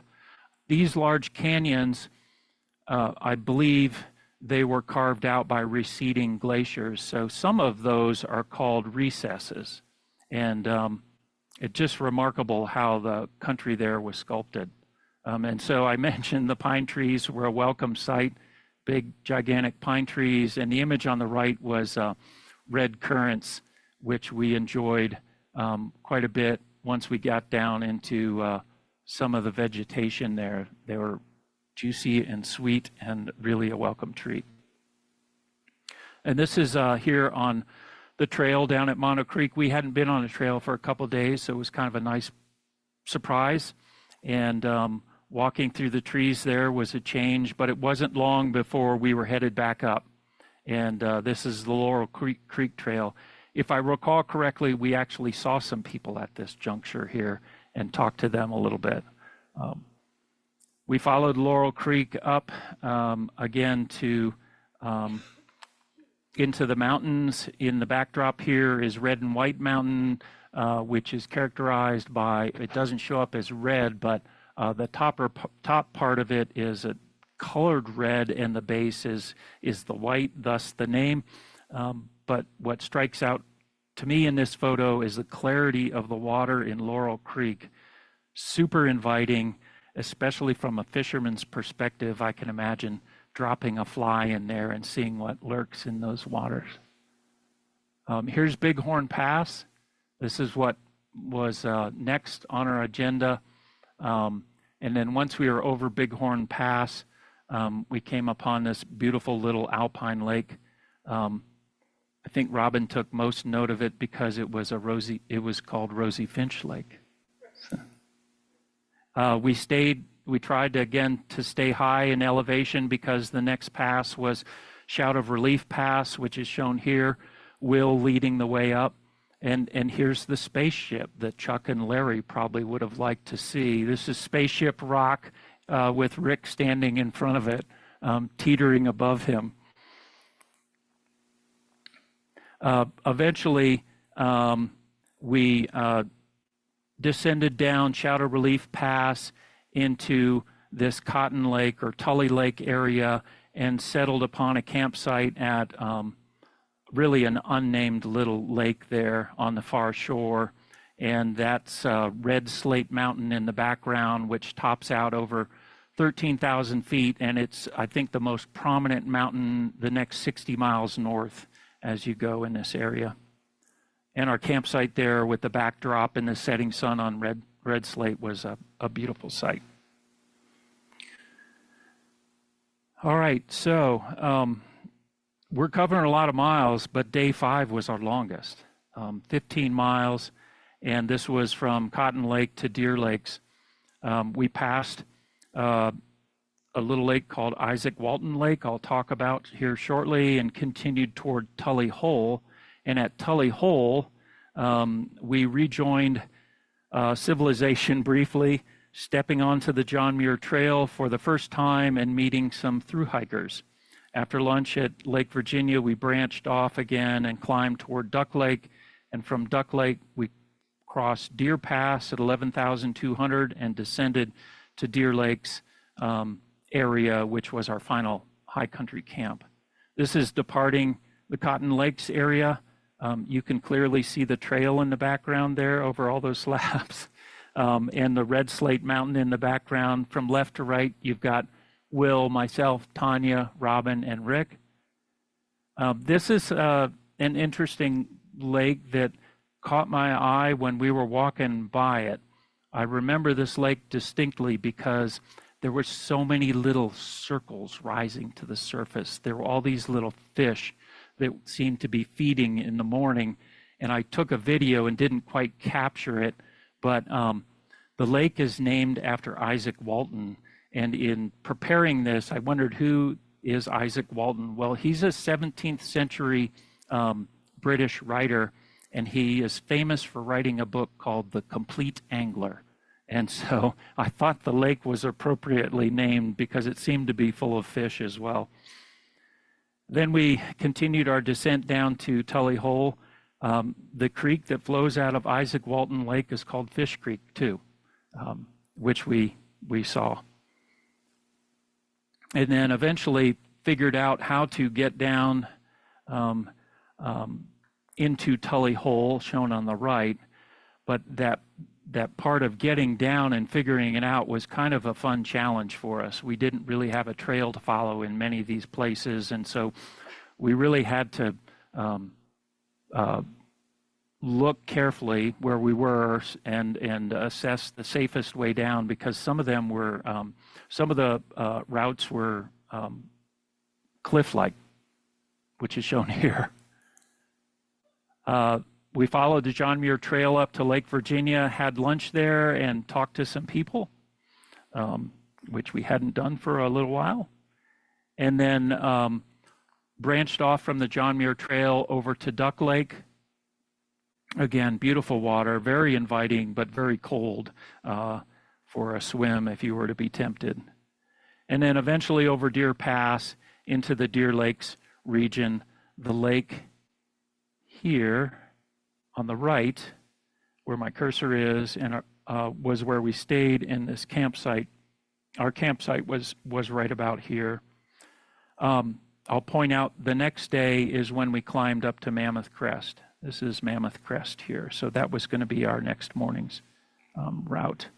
These large canyons, I believe they were carved out by receding glaciers. So some of those are called recesses. And it's just remarkable how the country there was sculpted. And so I mentioned the pine trees were a welcome sight, big, gigantic pine trees. And the image on the right was red currants, which we enjoyed quite a bit once we got down into some of the vegetation there. They were juicy and sweet and really a welcome treat. And this is here on the trail down at Mono Creek. We hadn't been on a trail for a couple days, so it was kind of a nice surprise. And walking through the trees there was a change, but it wasn't long before we were headed back up. And this is the Laurel Creek Trail. If I recall correctly, we actually saw some people at this juncture here and talked to them a little bit. We followed Laurel Creek up again to into the mountains. In the backdrop here is Red and White Mountain, which is characterized by, it doesn't show up as red, but the top part of it is a colored red and the base is the white, thus the name. But what strikes out to me in this photo is the clarity of the water in Laurel Creek. Super inviting, especially from a fisherman's perspective. I can imagine dropping a fly in there and seeing what lurks in those waters. Here's Bighorn Pass. This is what was next on our agenda. And then once we were over Bighorn Pass, we came upon this beautiful little alpine lake. I think Robin took most note of it because it was called Rosie Finch Lake. We tried to stay high in elevation because the next pass was Shout of Relief Pass, which is shown here, Will leading the way up. And here's the spaceship that Chuck and Larry probably would have liked to see. This is Spaceship Rock with Rick standing in front of it. teetering above him. Eventually, we descended down Shadow Relief Pass into this Cotton Lake or Tully Lake area and settled upon a campsite at really an unnamed little lake there on the far shore. And that's Red Slate Mountain in the background, which tops out over 13,000 feet. And it's, I think, the most prominent mountain the next 60 miles north as you go in this area. And our campsite there with the backdrop and the setting sun on red slate was a beautiful sight. All right, so we're covering a lot of miles, but day 5 was our longest, 15 miles, and this was from Cotton Lake to Deer Lakes. We passed a little lake called Isaac Walton Lake, I'll talk about here shortly, and continued toward Tully Hole. And at Tully Hole, we rejoined civilization briefly, stepping onto the John Muir Trail for the first time and meeting some thru hikers. After lunch at Lake Virginia, we branched off again and climbed toward Duck Lake. And from Duck Lake, we crossed Deer Pass at 11,200 and descended to Deer Lakes area, which was our final high country camp. This is departing the Cotton Lakes area. You can clearly see the trail in the background there over all those slabs, and the Red Slate Mountain in the background. From left to right, you've got Will, myself, Tanja, Robin, and Rick. This is an interesting lake that caught my eye when we were walking by it. I remember this lake distinctly because there were so many little circles rising to the surface. There were all these little fish that seemed to be feeding in the morning, and I took a video and didn't quite capture it, but the lake is named after Isaac Walton, and in preparing this, I wondered, who is Isaac Walton? Well, he's a 17th century British writer, and he is famous for writing a book called The Complete Angler. And so I thought the lake was appropriately named because it seemed to be full of fish as well. Then we continued our descent down to Tully Hole. The creek that flows out of Isaac Walton Lake is called Fish Creek too, which we saw. And then eventually figured out how to get down into Tully Hole, shown on the right, but that part of getting down and figuring it out was kind of a fun challenge for us. We didn't really have a trail to follow in many of these places, and so we really had to look carefully where we were and assess the safest way down, because some of them were some of the routes were cliff-like, which is shown here. We followed the John Muir Trail up to Lake Virginia, had lunch there, and talked to some people, which we hadn't done for a little while. And then branched off from the John Muir Trail over to Duck Lake. Again, beautiful water, very inviting, but very cold for a swim if you were to be tempted. And then eventually over Deer Pass into the Deer Lakes region. The lake here on the right, where my cursor is, and was where we stayed in this campsite. Our campsite was right about here. I'll point out the next day is when we climbed up to Mammoth Crest. This is Mammoth Crest here, so that was going to be our next morning's route.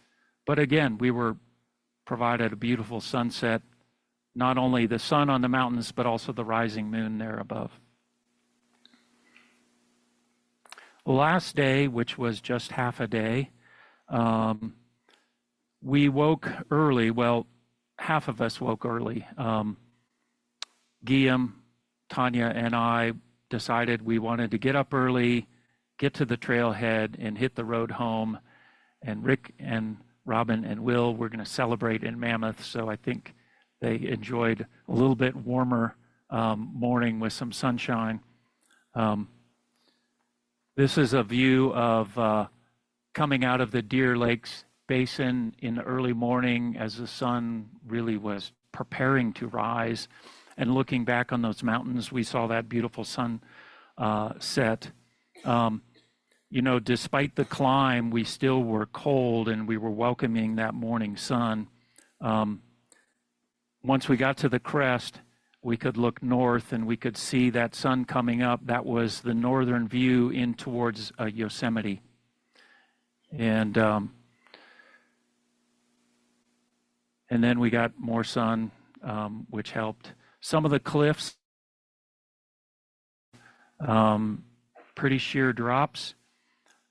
But again, we were provided a beautiful sunset, not only the sun on the mountains, but also the rising moon there above. Last day, which was just half a day, we woke early. Well, half of us woke early. Guilhem, Tanja, and I decided we wanted to get up early, get to the trailhead, and hit the road home. And Rick and Robin and Will were going to celebrate in Mammoth, so I think they enjoyed a little bit warmer morning with some sunshine. This is a view of coming out of the Deer Lakes Basin in the early morning as the sun really was preparing to rise. And looking back on those mountains, we saw that beautiful sun set. You know, despite the climb, we still were cold and we were welcoming that morning sun. Once we got to the crest, we could look north and we could see that sun coming up. That was the northern view in towards Yosemite. And then we got more sun, which helped. Some of the cliffs, pretty sheer drops.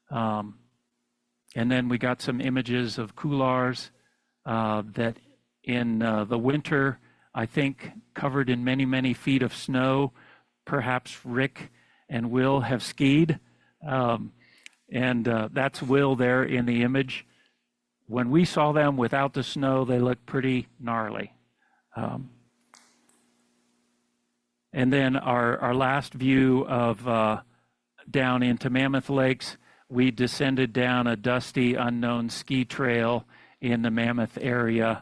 And then we got some images of couloirs that in the winter, I think covered in many, many feet of snow. Perhaps Rick and Will have skied. And that's Will there in the image. When we saw them without the snow, they looked pretty gnarly. And then our last view of down into Mammoth Lakes, we descended down a dusty, unknown ski trail in the Mammoth area,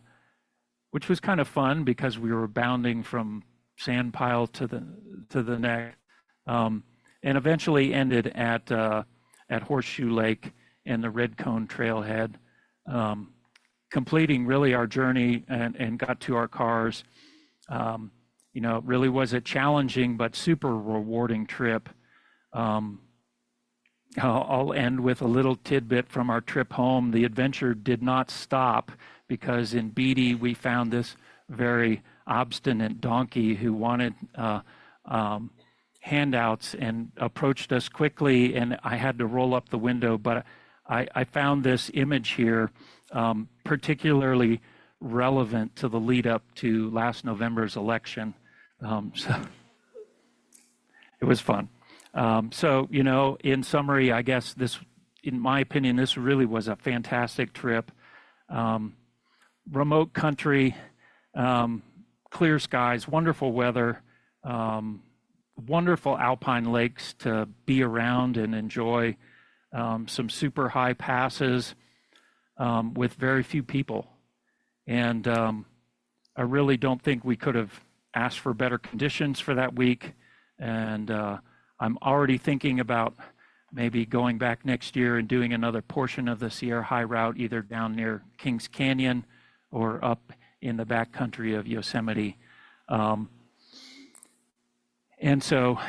which was kind of fun because we were bounding from sand pile to the neck, and eventually ended at Horseshoe Lake and the Red Cone Trailhead, completing really our journey and got to our cars. You know, it really was a challenging but super rewarding trip. I'll end with a little tidbit from our trip home. The adventure did not stop because in Beatty we found this very obstinate donkey who wanted handouts and approached us quickly, and I had to roll up the window. But I found this image here particularly relevant to the lead up to last November's election. So it was fun. So, you know, in summary, I guess this, in my opinion, this really was a fantastic trip. Remote country, clear skies, wonderful weather, wonderful alpine lakes to be around and enjoy, some super high passes with very few people. And I really don't think we could have asked for better conditions for that week. And I'm already thinking about maybe going back next year and doing another portion of the Sierra High Route, either down near Kings Canyon or up in the backcountry of Yosemite. And so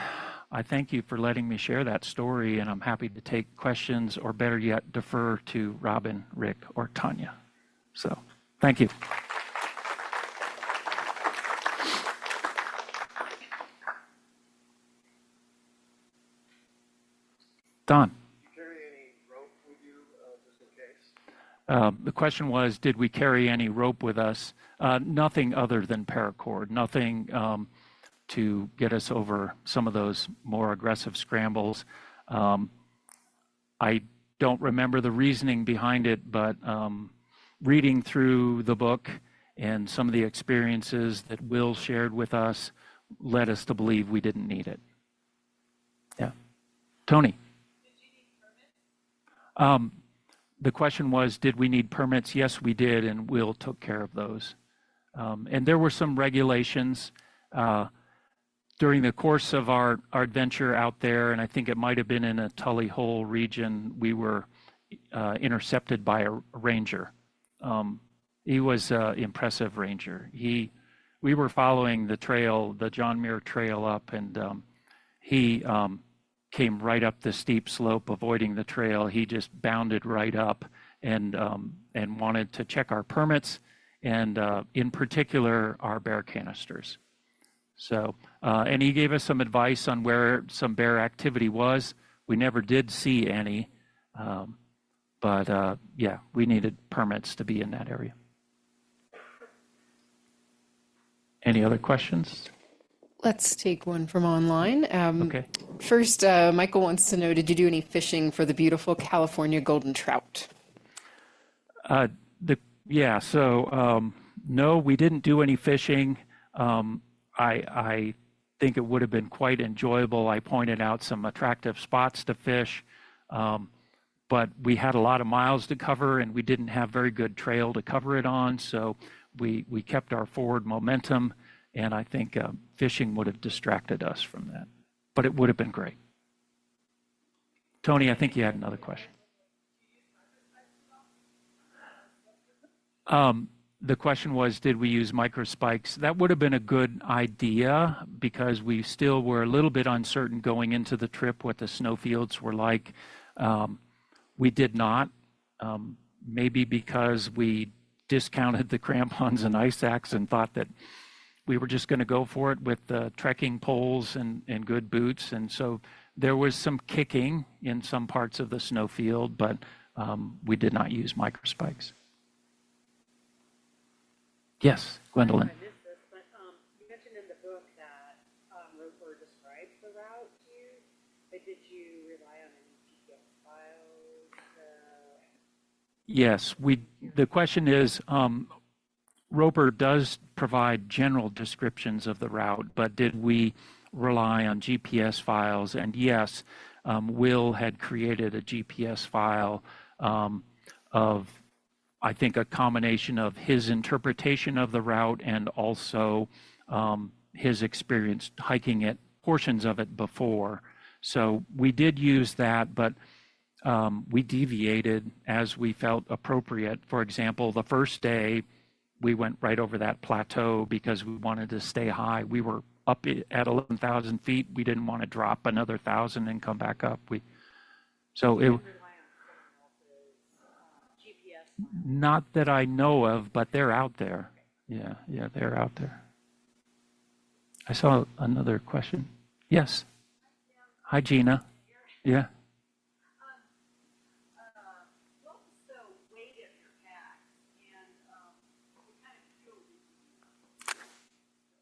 I thank you for letting me share that story, and I'm happy to take questions, or better yet, defer to Robin, Rick, or Tanja. So thank you. Don. Carry any rope with you, just in case? The question was, did we carry any rope with us? Nothing other than paracord, nothing to get us over some of those more aggressive scrambles. I don't remember the reasoning behind it, but reading through the book and some of the experiences that Will shared with us led us to believe we didn't need it. Yeah. Tony. The question was, did we need permits? Yes, we did, and Will took care of those. And there were some regulations during the course of our adventure out there, and I think it might have been in a Tully Hole region. We were intercepted by a ranger. He was an impressive ranger. We were following the trail, the John Muir Trail up, and he came right up the steep slope, avoiding the trail. He just bounded right up and wanted to check our permits, and in particular our bear canisters. So, and he gave us some advice on where some bear activity was. We never did see any, but yeah, we needed permits to be in that area. Any other questions? Let's take one from online. Okay. First, Michael wants to know, did you do any fishing for the beautiful California golden trout? Yeah, so no, we didn't do any fishing. I think it would have been quite enjoyable. I pointed out some attractive spots to fish, but we had a lot of miles to cover and we didn't have very good trail to cover it on. So we kept our forward momentum, and I think fishing would have distracted us from that. But it would have been great. Tony, I think you had another question. The question was, did we use microspikes? That would have been a good idea because we still were a little bit uncertain going into the trip what the snowfields were like. We did not, maybe because we discounted the crampons and ice axe and thought that we were just going to go for it with the trekking poles and good boots. And so there was some kicking in some parts of the snowfield, but we did not use microspikes. Yes, Gwendolyn. I missed this, but you mentioned in the book that Roper describes the route to you, but did you rely on any GPS files? Yes, the question is, Roper does provide general descriptions of the route, but did we rely on GPS files? And yes, Will had created a GPS file of, I think, a combination of his interpretation of the route and also his experience hiking it, portions of it before. So we did use that, but we deviated as we felt appropriate. For example, the first day, we went right over that plateau because we wanted to stay high. We were up at 11,000 feet. We didn't want to drop another 1,000 and come back up. Not that I know of, but they're out there. Yeah, they're out there. I saw another question. Yes. Hi, Gina. Yeah. What was the weight of your pack and what kind of fuel did you use?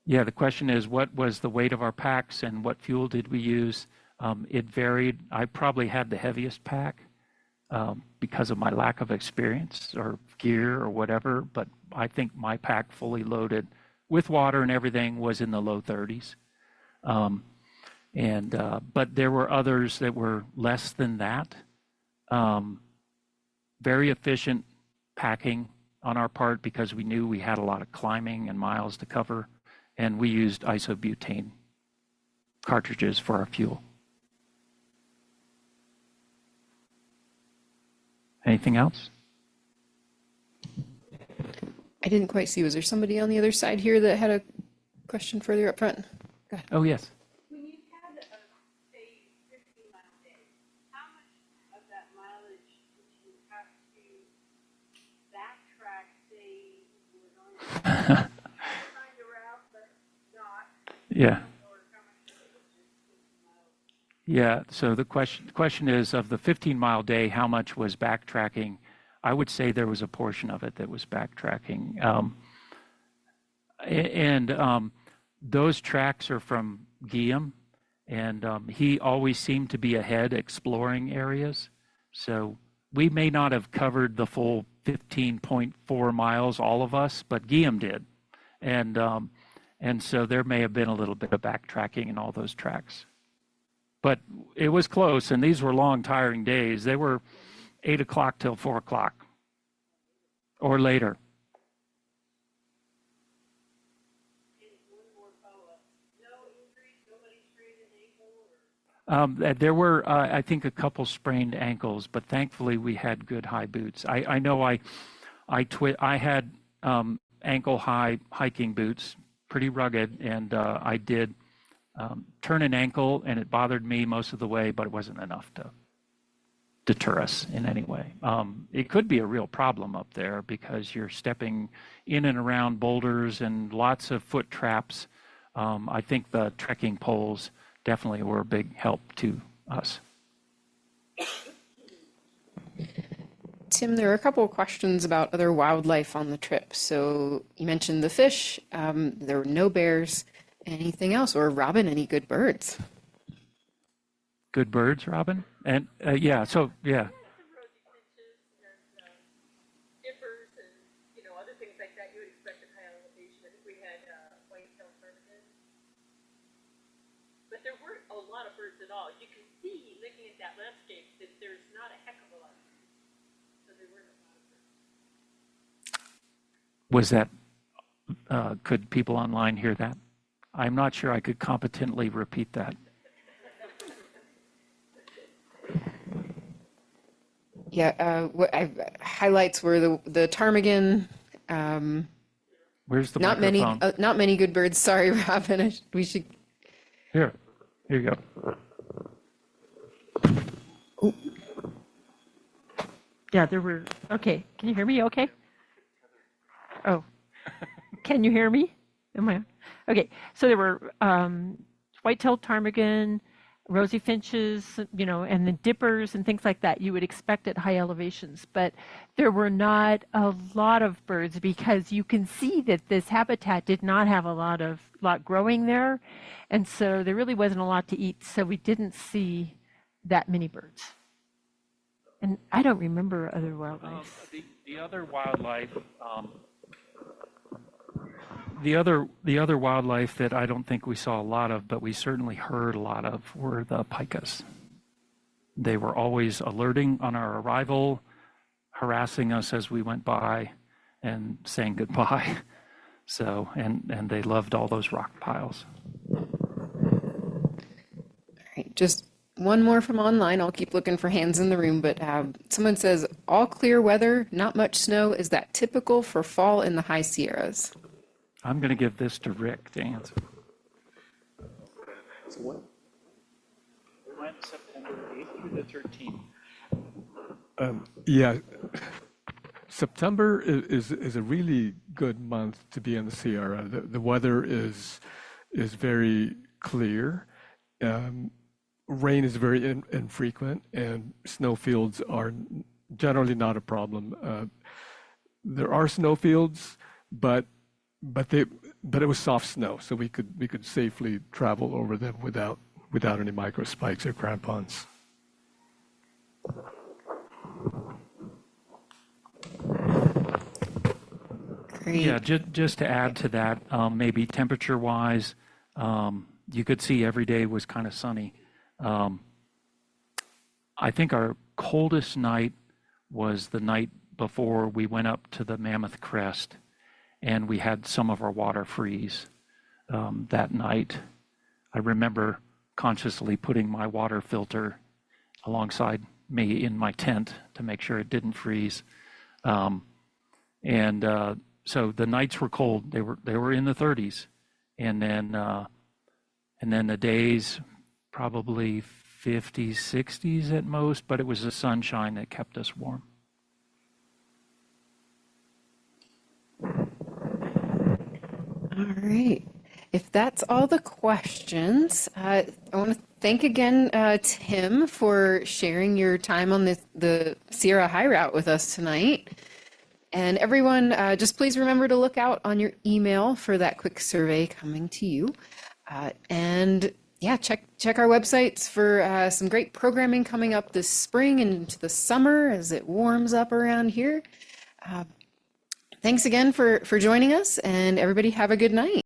Yeah, the question is, what was the weight of our packs and what fuel did we use? It varied. I probably had the heaviest pack because of my lack of experience or gear or whatever, but I think my pack fully loaded with water and everything was in the low 30s. But there were others that were less than that. Very efficient packing on our part because we knew we had a lot of climbing and miles to cover, and we used isobutane cartridges for our fuel. Anything else? I didn't quite see. Was there somebody on the other side here that had a question further up front? Go ahead. Oh, yes. When you had a, say, 15-mile day, how much of that mileage did you have to backtrack, say, you were going to find a route, but not? Yeah. Or how much of it was just 15 miles? Yeah, so the question is, of the 15-mile day, how much was backtracking? I would say there was a portion of it that was backtracking. Those tracks are from Guilhem, and he always seemed to be ahead exploring areas. So we may not have covered the full 15.4 miles, all of us, but Guilhem did. And so there may have been a little bit of backtracking in all those tracks. But it was close, and these were long, tiring days. They were 8 o'clock till 4 o'clock or later. There were, I think, a couple sprained ankles, but thankfully we had good high boots. I know I had ankle high hiking boots, pretty rugged, and I did turn an ankle, and it bothered me most of the way, but it wasn't enough to deter us in any way. It could be a real problem up there because you're stepping in and around boulders and lots of foot traps. I think the trekking poles definitely were a big help to us. Tim, there are a couple of questions about other wildlife on the trip. So you mentioned the fish. There were no bears. Anything else? Or Robin, any good birds? Good birds, Robin? And yeah, so yeah. Dippers and, other things like that you would expect at high elevation. I think we had white-tailed ptarmigan. But there weren't a lot of birds at all. You can see, looking at that landscape, that there's not a heck of a lot of birds. So there weren't a lot of birds. Was that Could people online hear that? I'm not sure I could competently repeat that. Yeah, highlights were the ptarmigan. Where's the Not microphone? many, not many good birds. Sorry, Robin. We should. Here you go. Yeah, there were, okay, can you hear me okay? Oh, can you hear me? Am I, okay, so there were white-tailed ptarmigan, rosy finches, and the dippers and things like that you would expect at high elevations, but there were not a lot of birds because you can see that this habitat did not have a lot growing there, and so there really wasn't a lot to eat, so we didn't see that many birds. And I don't remember other wildlife. The other wildlife, the other wildlife that I don't think we saw a lot of, but we certainly heard a lot of, were the pikas. They were always alerting on our arrival, harassing us as we went by, and saying goodbye. So, and they loved all those rock piles. All right, just one more from online. I'll keep looking for hands in the room, but someone says, all clear weather, not much snow. Is that typical for fall in the high Sierras? I'm going to give this to Rick to answer. So what? We went September 8th through the 13th. Yeah, September is a really good month to be in the Sierra. The weather is very clear. Rain is very infrequent, and snowfields are generally not a problem. There are snowfields, but it was soft snow, so we could safely travel over them without any micro spikes or crampons. Great. Yeah, just to add to that, maybe temperature-wise, you could see every day was kind of sunny. I think our coldest night was the night before we went up to the Mammoth Crest, and we had some of our water freeze that night. I remember consciously putting my water filter alongside me in my tent to make sure it didn't freeze. So the nights were cold. They were in the 30s, and then the days probably 50s, 60s at most, but it was the sunshine that kept us warm. All right. If that's all the questions, I want to thank again Tim for sharing your time on the Sierra High Route with us tonight. And everyone, just please remember to look out on your email for that quick survey coming to you. And yeah, check our websites for some great programming coming up this spring and into the summer as it warms up around here. Thanks again for joining us, and everybody have a good night.